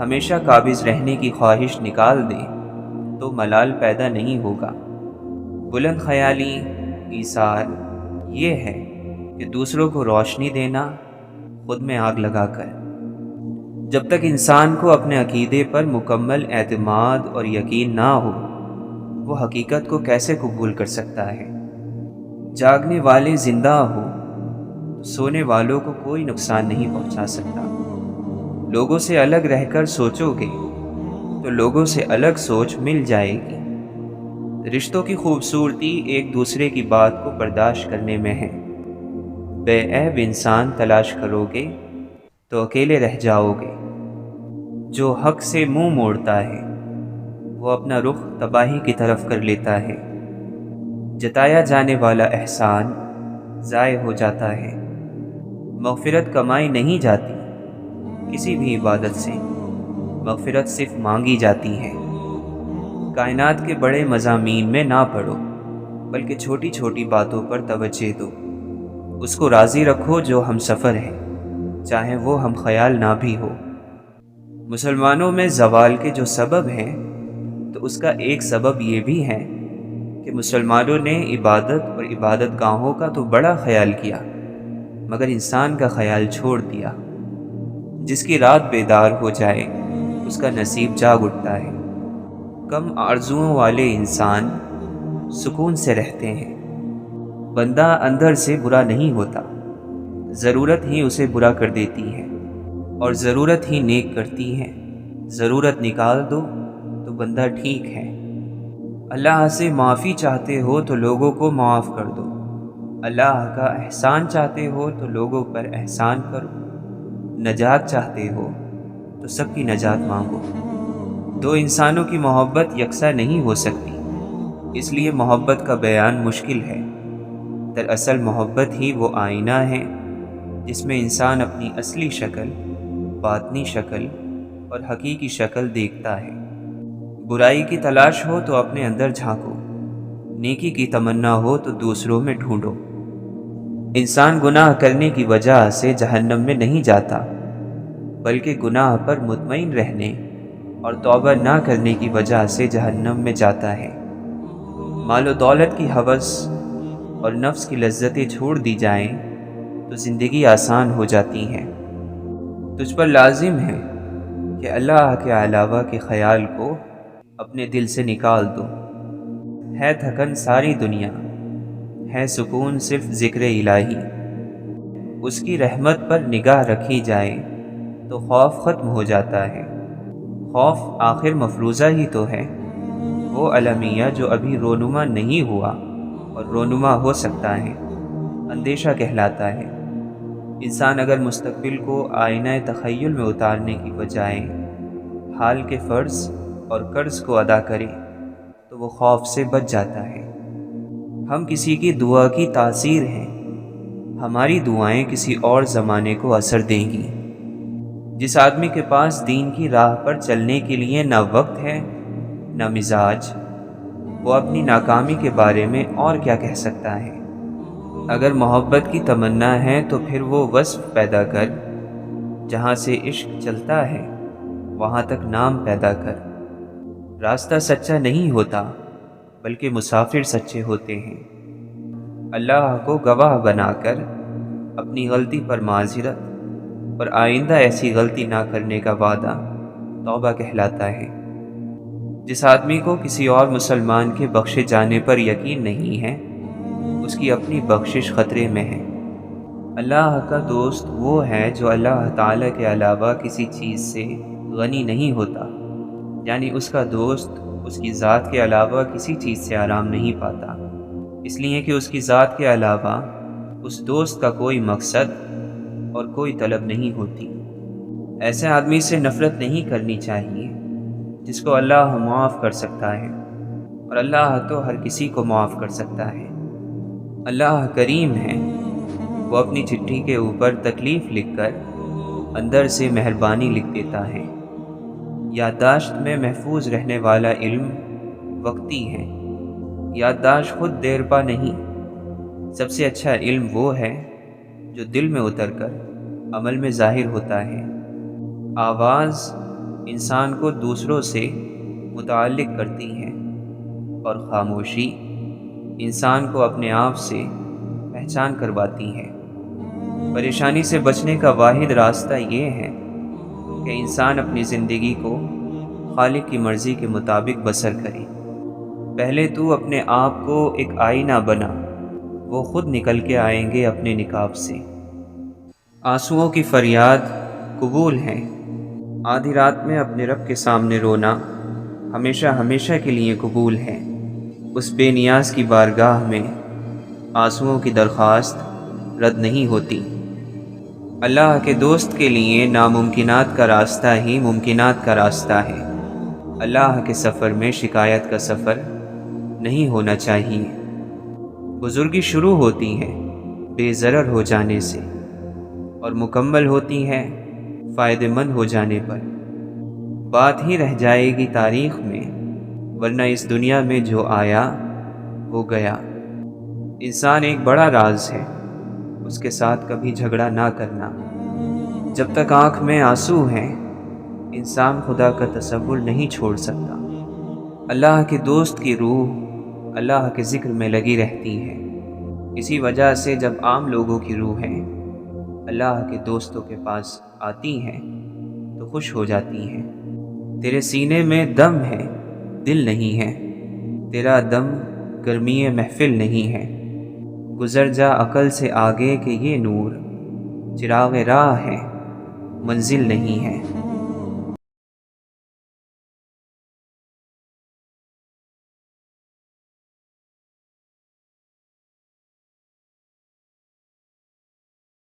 S1: ہمیشہ قابض رہنے کی خواہش نکال دے تو ملال پیدا نہیں ہوگا۔ بلند خیالی ایثار یہ ہے کہ دوسروں کو روشنی دینا خود میں آگ لگا کر۔ جب تک انسان کو اپنے عقیدے پر مکمل اعتماد اور یقین نہ ہو، وہ حقیقت کو کیسے قبول کر سکتا ہے؟ جاگنے والے زندہ ہو تو سونے والوں کو کوئی نقصان نہیں پہنچا سکتا۔ لوگوں سے الگ رہ کر سوچو گے تو لوگوں سے الگ سوچ مل جائے گی۔ رشتوں کی خوبصورتی ایک دوسرے کی بات کو برداشت کرنے میں ہے۔ بے عیب انسان تلاش کرو گے تو اکیلے رہ جاؤ گے۔ جو حق سے منہ موڑتا ہے وہ اپنا رخ تباہی کی طرف کر لیتا ہے۔ جتایا جانے والا احسان ضائع ہو جاتا ہے۔ مغفرت کمائی نہیں جاتی کسی بھی عبادت سے، مغفرت صرف مانگی جاتی ہے۔ کائنات کے بڑے مضامین میں نہ پڑھو، بلکہ چھوٹی چھوٹی باتوں پر توجہ دو۔ اس کو راضی رکھو جو ہم سفر ہے، چاہے وہ ہم خیال نہ بھی ہو۔ مسلمانوں میں زوال کے جو سبب ہیں تو اس کا ایک سبب یہ بھی ہے کہ مسلمانوں نے عبادت اور عبادت گاہوں کا تو بڑا خیال کیا، مگر انسان کا خیال چھوڑ دیا۔ جس کی رات بیدار ہو جائے اس کا نصیب جاگ اٹھتا ہے۔ کم آرزوؤں والے انسان سکون سے رہتے ہیں۔ بندہ اندر سے برا نہیں ہوتا، ضرورت ہی اسے برا کر دیتی ہے اور ضرورت ہی نیک کرتی ہے۔ ضرورت نکال دو تو بندہ ٹھیک ہے۔ اللہ سے معافی چاہتے ہو تو لوگوں کو معاف کر دو۔ اللہ کا احسان چاہتے ہو تو لوگوں پر احسان کرو۔ نجات چاہتے ہو تو سب کی نجات مانگو۔ دو انسانوں کی محبت یکساں نہیں ہو سکتی، اس لیے محبت کا بیان مشکل ہے۔ دراصل محبت ہی وہ آئینہ ہے جس میں انسان اپنی اصلی شکل، باطنی شکل اور حقیقی شکل دیکھتا ہے۔ برائی کی تلاش ہو تو اپنے اندر جھانکو، نیکی کی تمنا ہو تو دوسروں میں ڈھونڈو۔ انسان گناہ کرنے کی وجہ سے جہنم میں نہیں جاتا، بلکہ گناہ پر مطمئن رہنے اور توبہ نہ کرنے کی وجہ سے جہنم میں جاتا ہے۔ مال و دولت کی ہوس اور نفس کی لذتیں چھوڑ دی جائیں تو زندگی آسان ہو جاتی ہے۔ تجھ پر لازم ہے کہ اللہ کے علاوہ کے خیال کو اپنے دل سے نکال دو۔ ہے تھکن ساری دنیا، ہے سکون صرف ذکر الہی۔ اس کی رحمت پر نگاہ رکھی جائے تو خوف ختم ہو جاتا ہے۔ خوف آخر مفروضہ ہی تو ہے، وہ المیہ جو ابھی رونما نہیں ہوا اور رونما ہو سکتا ہے، اندیشہ کہلاتا ہے۔ انسان اگر مستقبل کو آئینہ تخیل میں اتارنے کی بجائے حال کے فرض اور قرض کو ادا کرے تو وہ خوف سے بچ جاتا ہے۔ ہم کسی کی دعا کی تاثیر ہیں، ہماری دعائیں کسی اور زمانے کو اثر دیں گی۔ جس آدمی کے پاس دین کی راہ پر چلنے کے لیے نہ وقت ہے نہ مزاج، وہ اپنی ناکامی کے بارے میں اور کیا کہہ سکتا ہے؟ اگر محبت کی تمنا ہے تو پھر وہ وصف پیدا کر، جہاں سے عشق چلتا ہے وہاں تک نام پیدا کر۔ راستہ سچا نہیں ہوتا بلکہ مسافر سچے ہوتے ہیں۔ اللہ کو گواہ بنا کر اپنی غلطی پر معذرت اور آئندہ ایسی غلطی نہ کرنے کا وعدہ توبہ کہلاتا ہے۔ جس آدمی کو کسی اور مسلمان کے بخشے جانے پر یقین نہیں ہے، اس کی اپنی بخشش خطرے میں ہے۔ اللہ کا دوست وہ ہے جو اللہ تعالیٰ کے علاوہ کسی چیز سے غنی نہیں ہوتا، یعنی اس کا دوست اس کی ذات کے علاوہ کسی چیز سے آرام نہیں پاتا، اس لیے کہ اس کی ذات کے علاوہ اس دوست کا کوئی مقصد اور کوئی طلب نہیں ہوتی۔ ایسے آدمی سے نفرت نہیں کرنی چاہیے جس کو اللہ معاف کر سکتا ہے، اور اللہ تو ہر کسی کو معاف کر سکتا ہے۔ اللہ کریم ہے، وہ اپنی چٹھی کے اوپر تکلیف لکھ کر اندر سے مہربانی لکھ دیتا ہے۔ یادداشت میں محفوظ رہنے والا علم وقتی ہے، یادداشت خود دیر پا نہیں۔ سب سے اچھا علم وہ ہے جو دل میں اتر کر عمل میں ظاہر ہوتا ہے۔ آواز انسان کو دوسروں سے متعلق کرتی ہے، اور خاموشی انسان کو اپنے آپ سے پہچان کرواتی ہے۔ پریشانی سے بچنے کا واحد راستہ یہ ہے کہ انسان اپنی زندگی کو خالق کی مرضی کے مطابق بسر کرے۔ پہلے تو اپنے آپ کو ایک آئینہ بنا، وہ خود نکل کے آئیں گے اپنے نقاب سے۔ آنسوؤں کی فریاد قبول ہے، آدھی رات میں اپنے رب کے سامنے رونا ہمیشہ ہمیشہ کے لیے قبول ہے۔ اس بے نیاز کی بارگاہ میں آنسوؤں کی درخواست رد نہیں ہوتی۔ اللہ کے دوست کے لیے ناممکنات کا راستہ ہی ممکنات کا راستہ ہے۔ اللہ کے سفر میں شکایت کا سفر نہیں ہونا چاہیے۔ بزرگی شروع ہوتی ہے بے ضرر ہو جانے سے، اور مکمل ہوتی ہے فائدہ مند ہو جانے پر۔ بات ہی رہ جائے گی تاریخ میں، ورنہ اس دنیا میں جو آیا وہ گیا۔ انسان ایک بڑا راز ہے، اس کے ساتھ کبھی جھگڑا نہ کرنا۔ جب تک آنکھ میں آنسو ہیں، انسان خدا کا تصور نہیں چھوڑ سکتا۔ اللہ کے دوست کی روح اللہ کے ذکر میں لگی رہتی ہے۔ اسی وجہ سے جب عام لوگوں کی روحیں اللہ کے دوستوں کے پاس آتی ہیں تو خوش ہو جاتی ہیں۔ تیرے سینے میں دم ہے، دل نہیں ہے، تیرا دم گرمی محفل نہیں ہے۔ گزر جا عقل سے آگے کہ یہ نور چراغ راہ ہے، منزل نہیں ہے۔